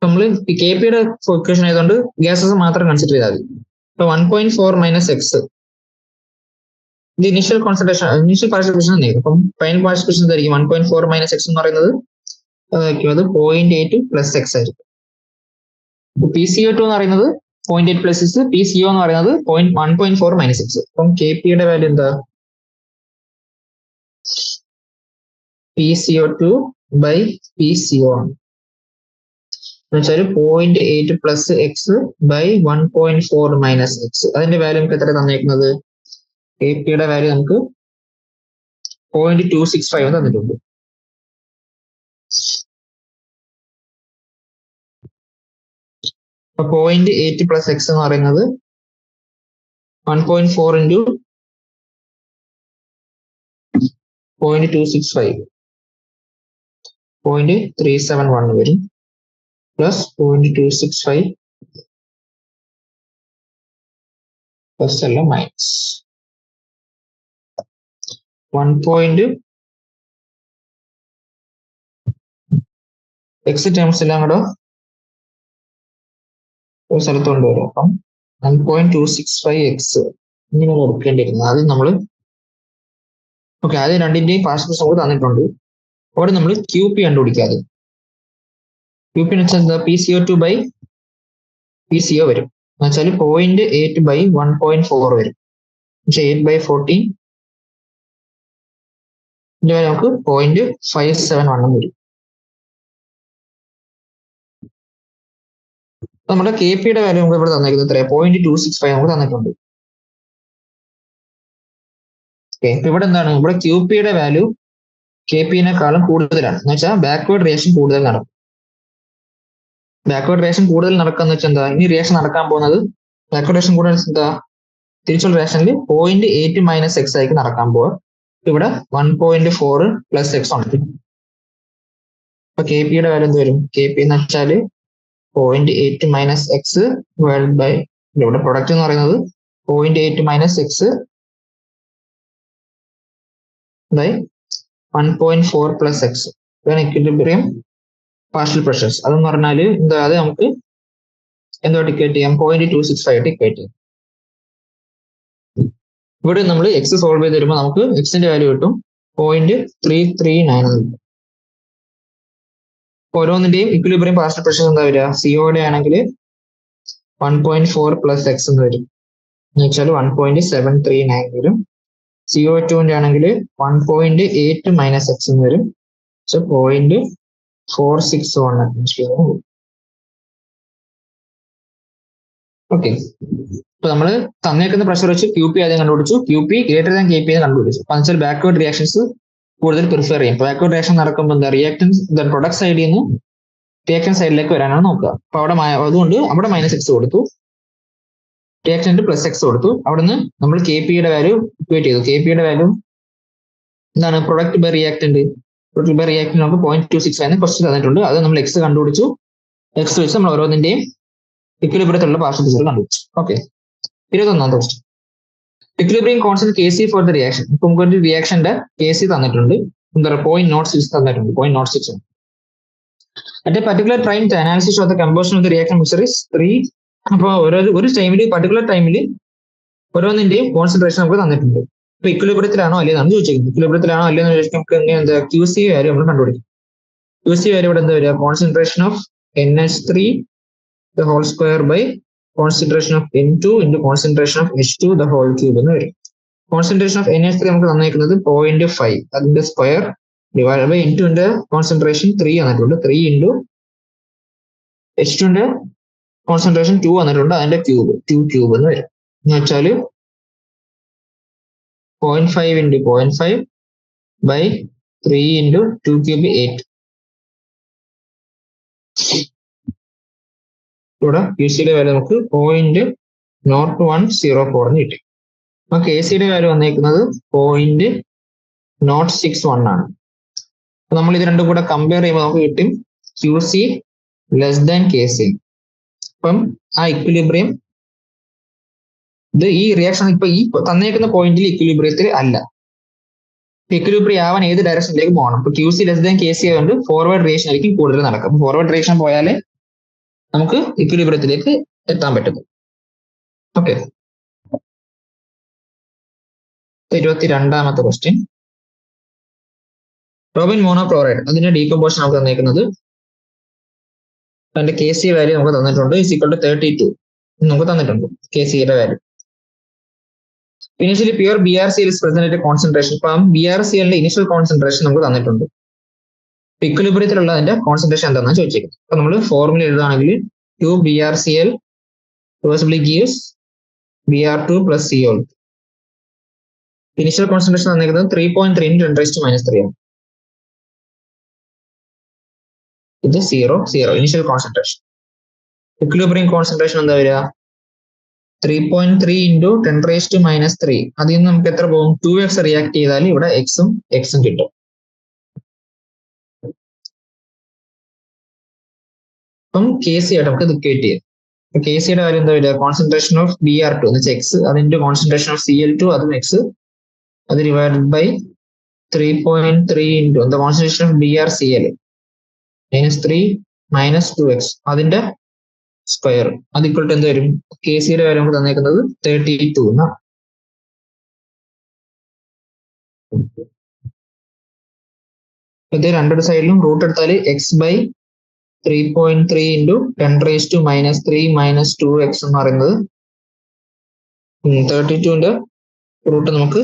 നമ്മൾ KP-യുടെ ഇക്വേഷൻ ആയതുകൊണ്ട് ഗ്യാസസ് മാത്രം കൺസിഡർ ചെയ്താൽ മതി. ഇപ്പൊ 1.4 മൈനസ് എക്സ് ഇത് initial concentration, initial partial pressure തന്നെയായിരിക്കും. അപ്പം ഫൈനൽ പാർഷ്യൽ പ്രഷർ എന്തായിരിക്കും? 1.4 മൈനസ് എക്സ് എന്ന് പറയുന്നത് അത് 0.8 പ്ലസ് എക്സ് ആയിരിക്കും. PCO2 എന്ന് പറയുന്നത് 0.8 പ്ലസ് എക്സ്, PCO എന്ന് പറയുന്നത് 1.4 മൈനസ് എക്സ്. അപ്പം KP-യുടെ വാല്യൂ എന്താ? PCO2 ബൈ PCO ആണ്. എന്നുവെച്ചാൽ 0.8 plus x by 1.4 minus x. അതിന്റെ വാല്യൂ നമുക്ക് എത്ര തന്നേക്കുന്നത്? KP-യുടെ വാല്യൂ നമുക്ക് 0.265 തന്നിട്ടുണ്ട്. അപ്പൊ 0.8 പ്ലസ് എക്സ് എന്ന് പറയുന്നത് 1.4 ഇൻറ്റു 0.265 0.371 വരും. പ്ലസ് 0.265 പ്ലസ് അല്ല മൈനസ് 1. എക്സ് ടേംസ് എല്ലാം കൂടെ ഒരു സ്ഥലത്ത് കൊണ്ടുവരും. അപ്പം 1.265 എക്സ് ഇങ്ങനെ എടുക്കേണ്ടിയിരുന്നത്. ആദ്യം നമ്മൾ ഓക്കെ, ആദ്യം രണ്ടിന്റെയും പാർഷ്യൽ പ്രഷർ നമുക്ക് തന്നിട്ടുണ്ട്. അവിടെ നമ്മൾ QP കണ്ടുപിടിക്കാതെ. QP എന്ന് വെച്ചാൽ എന്താ? PCO2 ബൈ PCO വരും. എന്ന് വെച്ചാൽ 0.8 ബൈ 1.4 വരും. 8/14 നമുക്ക് 0.571 വരും. നമ്മുടെ KP-യുടെ വാല്യൂ നമുക്ക് ഇവിടെ തന്നിരിക്കുന്നത് എത്രയാണ്? 0.265 നമുക്ക് തന്നിട്ടുണ്ട്. ഓക്കെ, ഇവിടെ എന്താണ്? ഇവിടെ QP-യുടെ വാല്യൂ KP-നെക്കാളും കൂടുതലാണ്. എന്ന് വെച്ചാൽ ബാക്ക്വേർഡ് റിയാക്ഷൻ കൂടുതൽ നടക്കും. ബാക്ക്വേർഡ് റിയാക്ഷൻ കൂടുതൽ നടക്കാന്ന് വെച്ചാൽ എന്താ? ഇനി റിയാക്ഷൻ നടക്കാൻ പോകുന്നത് ബാക്ക്വേർഡ് റിയാക്ഷൻ കൂടുതൽ എന്താ? തിരിച്ചുള്ള റിയാക്ഷനിൽ 0.8 മൈനസ് എക്സ് ആയിരിക്കും നടക്കാൻ പോവുക. ഇവിടെ 1.4 പ്ലസ് എക്സ് ആണ്. അപ്പൊ KP-യുടെ വാല്യൂ എന്ത് വരും? KP എന്ന് വെച്ചാൽ 0.8 മൈനസ് എക്സ് ഡിവൈഡഡ് ബൈ ഇവിടെ പ്രൊഡക്റ്റ് എന്ന് പറയുന്നത് 0.8 minus x by 1.4 plus x. ഇതാണ് ഇക്വിലിബ്രിയം പാർഷ്യൽ പ്രഷേഴ്സ്. അതെന്ന് പറഞ്ഞാൽ എന്താ? അത് നമുക്ക് എന്തോട്ട് ഇക്വേറ്റ് ചെയ്യാം? 0.265 ആയിട്ട് ഇക്വേറ്റ് ചെയ്യാം. ഇവിടെ നമ്മൾ എക്സ് സോൾവ് ചെയ്ത് വരുമ്പോൾ നമുക്ക് എക്സിന്റെ വാല്യൂ കിട്ടും 0.339. ഓരോന്നിന്റെയും ഇക്വിലിബ്രിയം പാർഷ്യൽ പ്രഷർ എന്താ വരിക? CO-യുടെ ആണെങ്കിൽ 1.4 പ്ലസ് എക്സ് എന്ന് വരും. എന്ന് വെച്ചാൽ 1.739 വരും. CO2-ന്റെ ആണെങ്കിൽ 1.8 മൈനസ് എക്സ് എന്ന് വരും. 0.461 അറ്റ്മോസ്ഫിയർ. ഓക്കെ, ഇപ്പൊ നമ്മൾ തന്നേക്കുന്ന പ്രഷർ വെച്ച് QP ആദ്യം കണ്ടുപിടിച്ചു. QP ഗ്രേറ്റർ ദാൻ KP എന്ന് കണ്ടുപിടിച്ചു. അപ്പൊ അതിൽ ബാക്ക്വേർഡ് റിയാക്ഷൻസ് കൂടുതൽ പ്രിഫർ ചെയ്യും. ബാക്ക്വേർഡ് റിയാക്ഷൻ നടക്കുമ്പോൾ എന്താ? റിയാക്ടൻസ് പ്രൊഡക്റ്റ് സൈഡിൽ നിന്ന് റിയാക്ഷൻ സൈഡിലേക്ക് വരാനാണ് നോക്കുക. അപ്പൊ അവിടെ അതുകൊണ്ട് അവിടെ മൈനസ് എക്സ് കൊടുത്തു, റിയാക്ടന്റ് പ്ലസ് എക്സ് കൊടുത്തു. അവിടുന്ന് നമ്മൾ KP-യുടെ വാല്യൂ ഇക്വേറ്റ് ചെയ്തു. KP-യുടെ വാല്യൂ എന്താണ്? Product by reactant. Product by reactant നമുക്ക് 0.265 ക്വസ്റ്റ്യൻ തന്നിട്ടുണ്ട്. അത് നമ്മൾ എക്സ് കണ്ടുപിടിച്ചു. എക്സ് വെച്ച് നമ്മൾ ഓരോന്നിന്റെയും ഇക്വിലിബ്രിയത്തിലുള്ള പാർഷ്യൽ പ്രെഷർ കണ്ടുപിടിച്ചു. ഓക്കെ, 21ാമത്തെ question. Equilibrium constant K C for the reaction. ഇപ്പൊ നമുക്ക് ഒരു റിയാക്ഷന്റെ കെ സി തന്നിട്ടുണ്ട്, എന്താ പറയുക 0.06 തന്നിട്ടുണ്ട്, 0.06. At a particular time, the analysis of the combustion of the reaction mixture is 3. അപ്പോൾ ഒരു ടൈമിൽ പർട്ടിക്കുലർ ടൈമിൽ ഓരോന്നിന്റെയും കോൺസെൻട്രേഷൻ നമുക്ക് തന്നിട്ടുണ്ട്. ഇപ്പൊ ഇക്വിലിബ്രിയത്തിലാണോ അല്ലേന്നാണ് ചോദിച്ചത്. ഇക്വിലിബ്രിയത്തിലാണോ അല്ലെന്ന് ചോദിച്ചാൽ നമുക്ക് എന്താ ക്യൂ സി വാല്യൂ നമ്മൾ കണ്ടുപിടിക്കും. ക്യൂ സി വാല്യൂ ഇവിടെ എന്താ വരിക? Concentration of NH3 the whole square by concentration of N2 into concentration of H2 the whole cube എന്ന് വരും. കോൺസെൻട്രേഷൻ ഓഫ് NH3 നമുക്ക് തന്നേക്കുന്നത് 0.5, അതിന്റെ സ്ക്വയർ ഡിവൈഡ് ബൈ N2 ന്റെ കോൺസെൻട്രേഷൻ 3 വന്നിട്ടുണ്ട്, 3 ഇൻറ്റു H2 ന്റെ കോൺസെൻട്രേഷൻ 2 വന്നിട്ടുണ്ട്, അതിന്റെ ക്യൂബ് 2 ക്യൂബ് എന്ന് വരും. എന്ന് വെച്ചാൽ 0.5 ഇൻറ്റു 0.5 ബൈ 3 ഇൻറ്റു 2 ക്യൂബ് 8. ഇവിടെ ക്യൂ സിയുടെ വാല്യൂ നമുക്ക് 0.0104 എന്ന് കിട്ടി. അപ്പൊ കെ സിയുടെ വാല്യൂ വന്നേക്കുന്നത് 0.061 ആണ്. അപ്പൊ നമ്മൾ ഇത് രണ്ടും കൂടെ കമ്പയർ ചെയ്യുമ്പോൾ നമുക്ക് കിട്ടും Q C less than K C. അപ്പം ആ ഇക്വിലിബ്രിയം ഇത് ഈ റിയാക്ഷൻ ഇപ്പൊ ഈ തന്നേക്കുന്ന പോയിന്റിൽ ഇക്വിലിബ്രിയത്തിൽ അല്ല. ഇക്വിലിബ്രിയം ആവാൻ ഏത് ഡയറക്ഷനിലേക്ക് പോകണം? ഇപ്പൊ Q C less than K C ആയതുകൊണ്ട് ഫോർവേഡ് റിയാക്ഷൻ ആയിരിക്കും കൂടുതൽ നടക്കുക. അപ്പൊ ഫോർവേഡ് റിയാക്ഷൻ പോയാലേ നമുക്ക് ഇക്വിലിബ്രിയത്തിലേക്ക് എത്താൻ പറ്റും. ഓക്കെ, 22ാമത്തെ ക്വസ്റ്റ്യൻ. റോബിൻ മോണോക്ലോറൈഡ് അതിന്റെ ഡീകമ്പോസിഷൻ നമുക്ക് തന്നേക്കുന്നത്, അതിന്റെ കെ സി വാല്യൂ നമുക്ക് തന്നിട്ടുണ്ട്, = 32 നമുക്ക് തന്നിട്ടുണ്ട് കെ സിയുടെ value. Initially pure BrCl is present at a concentration. ഇപ്പം BrCl ന്റെ ഇനിഷ്യൽ കോൺസെൻട്രേഷൻ നമുക്ക് തന്നിട്ടുണ്ട്. ഇക്വിലിബ്രിയത്തിലുള്ള അതിന്റെ കോൺസെൻട്രേഷൻ എന്താണെന്ന് ചോദിച്ചേക്കുന്നത്. അപ്പൊ നമ്മൾ ഫോർമുല എഴുതുകയാണെങ്കിൽ 2 BrCl reversibly gives Br2 plus Cl. Initial concentration തന്നിരിക്കുന്നത് 3.3 × 10⁻³ ആണ്. ഇത് 0 ഇനിഷ്യൽ കോൺസെൻട്രേഷൻ. ഇക്വിലിബ്രിയം കോൺസെൻട്രേഷൻ എന്താ വരിക? 3.3 × 10⁻³ അതിൽ നിന്ന് നമുക്ക് എത്ര പോകും? 2x റിയാക്ട് ചെയ്താൽ ഇവിടെ എക്സും കിട്ടും. അപ്പം കെ സി ആയിട്ട് നമുക്ക് ഇത് ഇക്വേറ്റ് ചെയ്യാം. കെ സിയുടെ വാല്യൂ എന്താ വരിക? കോൺസെൻട്രേഷൻ ഓഫ് Br2 എന്ന് വെച്ചാൽ എക്സ്, അതിന്റെ കോൺസെൻട്രേഷൻ ഓഫ് Cl2 അതും എക്സ്, അത് ഡിവൈഡഡ് ബൈ 3.3 ഇൻറ്റു എന്താ കോൺസെൻട്രേഷൻ ഓഫ് BrCl -3 - 2x അതിന്റെ സ്ക്വയർ, അത് ഇക്വൽ ടു എന്ത് വരും? കെ സിയുടെ വാല്യൂ നമുക്ക് തന്നേക്കുന്നത് 32 എന്നാണ്. ഇത് രണ്ടൊരു സൈഡിലും റൂട്ട് എടുത്താൽ x/3.3 × 10⁻³ - 2x എന്ന് പറയുന്നത് 32ന്റെ റൂട്ട് നമുക്ക്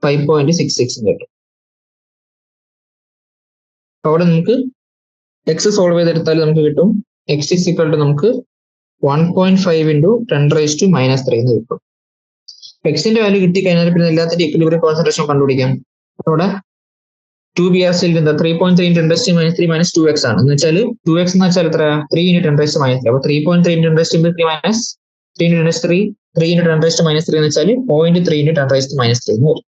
5.66 കിട്ടും. അവിടെ നമുക്ക് എക്സ് സോൾവ് ചെയ്തെടുത്താൽ നമുക്ക് കിട്ടും x = നമുക്ക് 1.5 × 10⁻³ എന്ന് കിട്ടും. എക്സിന്റെ വാല്യൂ കിട്ടിക്കഴിഞ്ഞാൽ പിന്നെ എല്ലാത്തിന്റെ ഇക്വിലിബ്രിയം കോൺസെൻട്രേഷൻ കണ്ടുപിടിക്കാം. അവിടെ 2 BrCl 3.3 × 10⁻³ - 2x ആണ്. എന്ന് വെച്ചാൽ 2x എന്ന് വെച്ചാൽ എത്ര? 3 × 10⁻³. അപ്പൊ 3.3 × 10⁻³ - 3 × 10⁻³ 3 × 10⁻³ എന്ന് വെച്ചാൽ 0.3 × 10⁻³ എന്ന് വരും.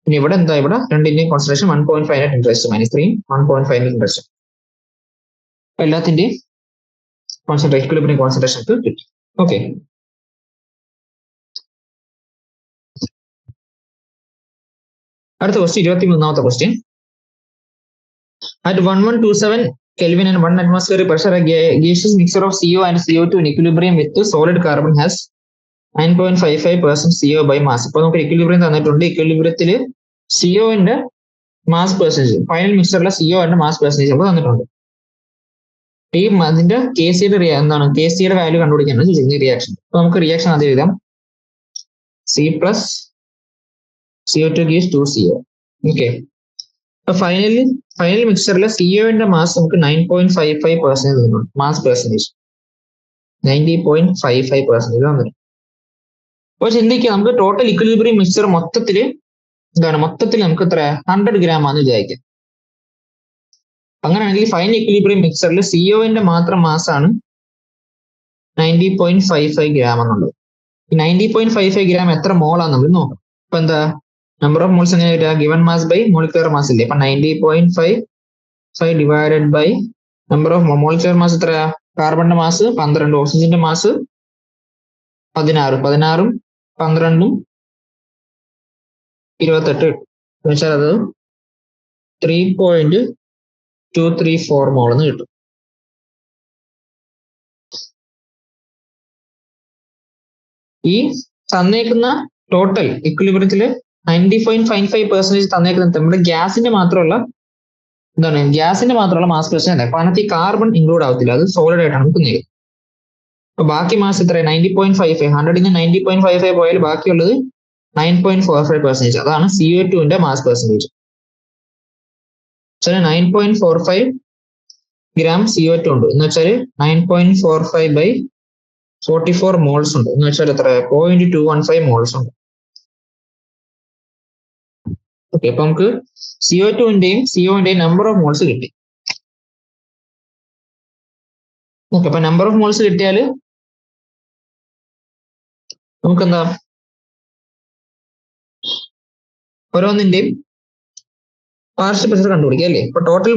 പിന്നെ ഇവിടെ എന്താ? ഇവിടെ രണ്ടിന്റെയും കോൺസെൻട്രേഷൻ 1.5 × 10⁻³ 1.5 × 10. എല്ലാത്തിന്റെയും കോൺസെൻട്രേഷൻ ഇക്വിലിബ്രിയം കോൺസെൻട്രേഷൻ കിട്ടും. ഓക്കെ, അടുത്ത question 23ാമത്തെ question. At 1127 Kelvin and 1 atmospheric pressure, a gaseous mixture of CO and CO2 in equilibrium with solid carbon has 9.55% CO by mass. ഇപ്പൊ നമുക്ക് ഇക്വിലിബ്രിയം തന്നിട്ടുണ്ട്. ഇക്വിലിബ്രിയത്തിൽ സിഒന്റെ മാസ് പെർസെന്റേജ്, ഫൈനൽ മിക്സറിലെ സിഒന്റെ മാസ് പെർസെന്റേജ് നമുക്ക് തന്നിട്ടുണ്ട്. ഈ അതിന്റെ കെ സിയുടെ എന്താണ്? കെ സിയുടെ വാല്യൂ കണ്ടുപിടിക്കാനാണ് ചോദിക്കുന്നത് റിയാക്ഷൻ. അപ്പൊ നമുക്ക് റിയാക്ഷൻ ആദ്യം എഴുതാം. C plus CO2 gives 2CO. Okay, അപ്പൊ ഫൈനൽ മിക്സറിലെ സിഒന്റെ മാസ് നമുക്ക് 9.55% തന്നിട്ടുണ്ട്. മാസ് പെർസെന്റേജ് 90.55% തന്നിട്ടുണ്ട്. അപ്പോൾ ചിന്തിക്കുക, നമുക്ക് ടോട്ടൽ ഇക്വിലിബ്രിയം മിക്സർ മൊത്തത്തിൽ നമുക്ക് എത്ര 100 gram ആണെന്ന് വിചാരിക്കാം. അങ്ങനെയാണെങ്കിൽ ഫൈനൽ ഇക്വിലിബ്രിയം മിക്സറിൽ സിഒന്റെ മാത്രം മാസാണ് 90.55 gram എന്നുള്ളത്. ഈ 90.55 gram എത്ര മോളാണ് നമ്മൾ നോക്കാം. അപ്പൊ എന്താ നമ്പർ ഓഫ് മോൾസ് എങ്ങനെ വരിക? Given mass by molecular mass ഇല്ലേ? അപ്പൊ 90.55 divided by number of molecular mass എത്രയാ? കാർബണിന്റെ മാസ് 12, ഓക്സിജന്റെ മാസ് 16. 16ഉം 12ഉം 28 എന്ന് വെച്ചാൽ അത് 3.234 മോൾ എന്ന് കിട്ടും. ഈ തന്നേക്കുന്ന ടോട്ടൽ ഇക്വിലിബ്രിയത്തില് 90.55% തന്നേക്കുന്നത് നമ്മുടെ ഗ്യാസിന്റെ മാത്രമുള്ള മാസ് പ്രശ്നം അല്ല. അപ്പൊ അതിനകത്ത് ഈ കാർബൺ ഇൻക്ലൂഡ് ആവത്തില്ല, അത് സോളിഡ് ആയിട്ടാണ് നിൽക്കുന്നത്. അപ്പൊ ബാക്കി മാസ് എത്ര? 90.55. 100ന് 90.55 പോയാൽ ബാക്കിയുള്ളത് 9.45%. അതാണ് CO2ന്റെ മാസ് പെർസെന്റേജ്. 9.45 ഗ്രാം CO2 ഉണ്ട് എന്ന് വെച്ചാൽ 9.45 by 44 മോൾസ് ഉണ്ട് എന്ന് വെച്ചാൽ എത്ര? 0.215 മോൾസ് ഉണ്ട്. ഓക്കെ, അപ്പൊ നമുക്ക് CO2ന്റെയും CO-ന്റെയും നമ്പർ ഓഫ് മോൾസ് കിട്ടി. ഓക്കെ, അപ്പൊ നമ്പർ ഓഫ് മോൾസ് കിട്ടിയാൽ നമുക്കെന്താ ഓരോന്നിന്റെയും പാർഷ്യൽ പ്രഷർ കണ്ടുപിടിക്കാം അല്ലേ? അപ്പൊ ടോട്ടൽ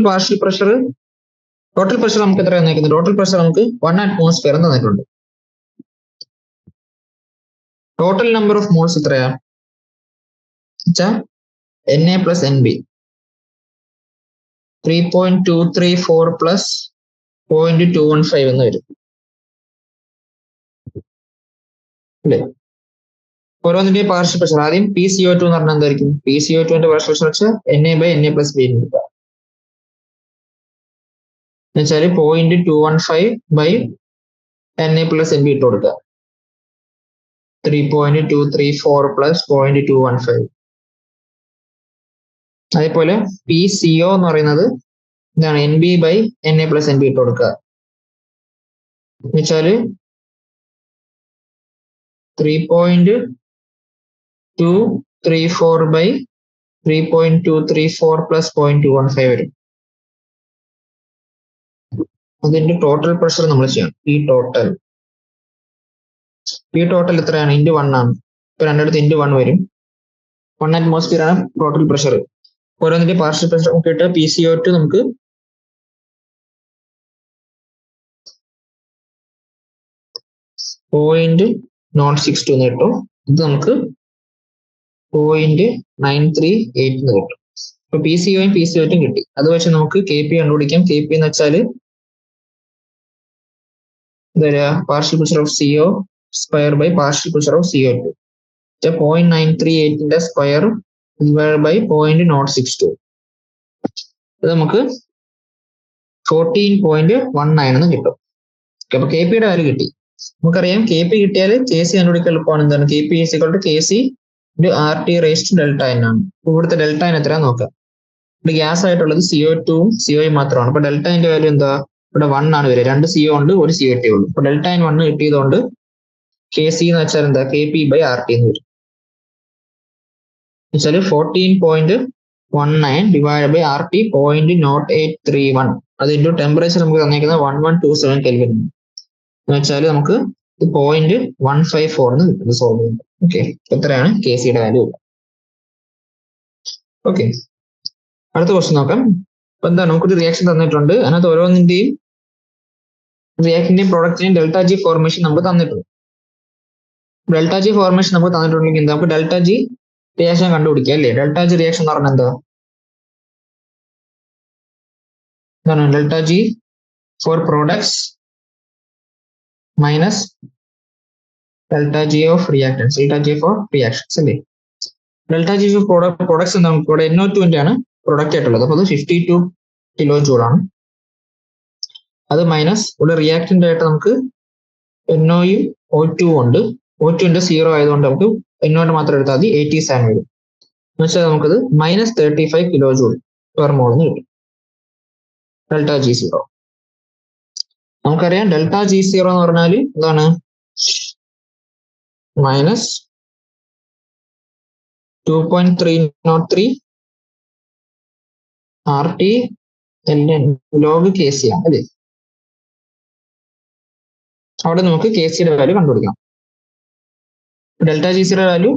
പ്രഷർ നമുക്ക് എത്ര തന്നേക്കുന്നത്? ടോട്ടൽ പ്രഷർ നമുക്ക് 1 atmosphere തന്നിട്ടുണ്ട്. ടോട്ടൽ നമ്പർ ഓഫ് മോൾസ് എത്രയാ? Na plus Nb 3.234 plus 0.215 എന്ന് വരും അല്ലേ? ഓരോന്നിന്റെയും പാർഷ്യൽ പ്രഷർ ആദ്യം PCO2 എന്ന് പറഞ്ഞാൽ എന്തായിരിക്കും? PCO2ന്റെ പാർഷ്യൽ പ്രഷർ വെച്ചാൽ Na by Na plus B എന്ന് വെച്ചാൽ 0.215 by Na plus Nb ഇട്ട് കൊടുക്കുക. 3.234 plus 0.215. അതേപോലെ PCO എന്ന് പറയുന്നത് എന്താണ്? Nb by Na plus Nb ഇട്ട് കൊടുക്കുക എന്നുവെച്ചാല് 3.234 by 3.234 plus 0.215 വരും. അതിന്റെ ടോട്ടൽ പ്രഷർ നമ്മൾ ചെയ്യണം. P ടോട്ടൽ എത്രയാണ്? ഇൻറ്റു 1 ആണ്. ഇപ്പൊ രണ്ടിടത്ത് ഇൻറ്റു 1 വരും. 1 atmosphere ആണ് ടോട്ടൽ പ്രഷർ. ഓരോന്നിന്റെ പാർഷ്യൽ പ്രഷർ നോക്കിയിട്ട് PCO2 നമുക്ക് 0.062 എന്ന് കിട്ടും. ഇത് നമുക്ക് 0.938 എന്ന് കിട്ടും. ഇപ്പൊ PCOയും PCO2 കിട്ടി. അത് വെച്ച് നമുക്ക് KP കണ്ടുപിടിക്കാം. KP എന്ന് വെച്ചാൽ partial pressure of CO square by partial pressure of CO2. 0.938ന്റെ സ്ക്വയർ divided by 0.062. ഇത് നമുക്ക് 14.19 എന്ന് കിട്ടും. അപ്പൊ KPയുടെ വാല്യൂ കിട്ടി. നമുക്കറിയാം KP കിട്ടിയാൽ KC കണ്ടുപിടിക്കാൻ എളുപ്പമാണ്. എന്താണ്? KP is equal to KC into RT raised to delta N ആണ്. ഇവിടുത്തെ ഡെൽറ്റ N എത്രയാ നോക്കാം. ഇവിടെ ഗ്യാസ് ആയിട്ടുള്ളത് CO2ഉം CO മാത്രമാണ്. അപ്പൊ ഡെൽറ്റ Nന്റെ വാല്യൂ എന്താ? ഇവിടെ 1 ആണ് വരിക. 2 CO ഉണ്ട്, 1 CO2 ഉള്ളൂ. അപ്പൊ ഡെൽറ്റ N 1 കിട്ടിയതുകൊണ്ട് KC എന്ന് വെച്ചാൽ എന്താ? KP by RT എന്ന് വരും. വെച്ചാൽ 14.19 divided by RT 0.0831. അത് ഇൻറ്റു ടെമ്പറേച്ചർ നമുക്ക് തന്നിരിക്കുന്നത് 1127 കെൽവിൻ എന്ന് വെച്ചാൽ നമുക്ക് 0.154 എന്ന് കിട്ടും സോൾവ് ചെയ്യുന്നത്. ഓക്കെ, എത്രയാണ് KCയുടെ വാല്യൂ? ഓക്കെ, അടുത്ത ക്വസ്റ്റ്യൻ നോക്കാം. അപ്പൊ എന്താണ്? നമുക്കൊരു റിയാക്ഷൻ തന്നിട്ടുണ്ട്. അതിനകത്ത് ഓരോന്നിന്റെയും റിയാക്ടിന്റെയും പ്രോഡക്റ്റിന്റെയും ΔG ഫോർമേഷൻ നമുക്ക് തന്നിട്ടുണ്ട്. ΔG ഫോർമേഷൻ നമുക്ക് തന്നിട്ടുണ്ടെങ്കിൽ നമുക്ക് ΔG റിയാക്ഷൻ കണ്ടുപിടിക്കുക അല്ലേ? ΔG റിയാക്ഷൻ എന്ന് പറഞ്ഞാൽ എന്താണ്? ΔG for products minus ΔG of reactants. ΔG for reactions അല്ലേ? ΔG ഫോർ പ്രോഡക്ട്സ് എന്താ? ഇവിടെ NO2ന്റെ ആണ് പ്രൊഡക്റ്റ് ആയിട്ടുള്ളത്. അപ്പൊ അത് 52 കിലോ ജൂളാണ്. അത് മൈനസ് ഇവിടെ റിയാക്ടന്റ് ആയിട്ട് നമുക്ക് NOയും O2 ഉണ്ട്. O2ന്റെ 0 ആയതുകൊണ്ട് നമുക്ക് NOയുടെ മാത്രം എടുത്താൽ മതി. 87 വരും എന്ന് വെച്ചാൽ നമുക്കത് -35 കിലോ ജൂൾ പെർ മോൾ എന്ന് കിട്ടും. ΔG0 നമുക്കറിയാം. ΔG0 എന്ന് പറഞ്ഞാൽ എന്താണ്? -2.303 RT log KC ആണ് അല്ലേ? അവിടെ നമുക്ക് KCയുടെ വാല്യൂ കണ്ടുപിടിക്കാം. ΔG0 വാല്യൂ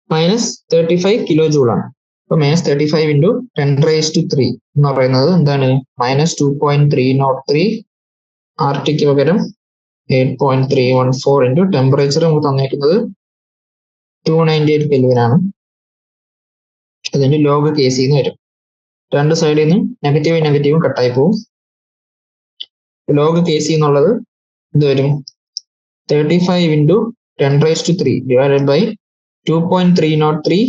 -35 കിലോ ജൂൾ ആണ്. അപ്പൊ -35 into 10⁻³ എന്ന് പറയുന്നത് എന്താണ്? -2.303 RTക്ക് പകരം 8.314 ഇൻറ്റു ടെമ്പറേച്ചർ നമുക്ക് തന്നേക്കുന്നത് 298 കെൽവിൻ ആണ്. അതിന്റെ ലോഗ് കേസ് നിന്ന് വരും. രണ്ട് സൈഡിൽ നിന്നും നെഗറ്റീവും കട്ടായി പോകും. ലോഗ് കേസ് എന്നുള്ളത് ഇത് വരും 35 into 10⁻³ divided by 2.303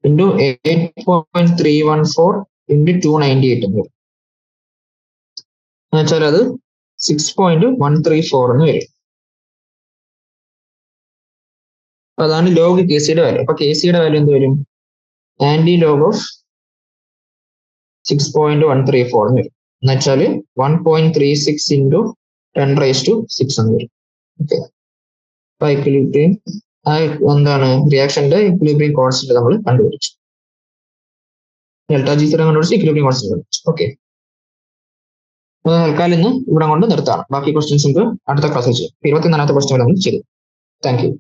into 8.314 into 298 എന്ന് വരും. എന്നുവെച്ചാൽ അത് 6.134 എന്ന് വരും. അതാണ് ലോഗ് KCയുടെ വാല്യൂ. അപ്പൊ KCയുടെ വാല്യൂ എന്ത് വരും? ആന്റി ലോഗ് ഓഫ് 6.134 എന്ന് വരും. എന്നുവെച്ചാൽ 1.36 ഇൻറ്റു 10⁻6 എന്ന് വരും. ഓക്കെ, അപ്പൊ ഇക്വിലിബ്രിയം എന്താണ് റിയാക്ഷന്റെ ഇക്വിലിബ്രിയം കോൺസ്റ്റന്റ് നമ്മൾ കണ്ടുപിടിച്ചു. ΔG0 കണ്ടുപിടിച്ച് ഇക്വിലിബ്രിയം കോൺസ്റ്റന്റ് കണ്ടുപിടിച്ചു. ഓക്കെ, തൽക്കാലം ഇന്ന് ഇവിടെ കൊണ്ട് നിർത്താണ്. ബാക്കി ക്വസ്റ്റ്യൻസ് നമുക്ക് അടുത്ത ക്ലാസ്സിൽ ചെയ്യാം. 24ാമത്തെ ക്വസ്റ്റ്യൻ നമ്മൾ ചെയ്തു. Thank you.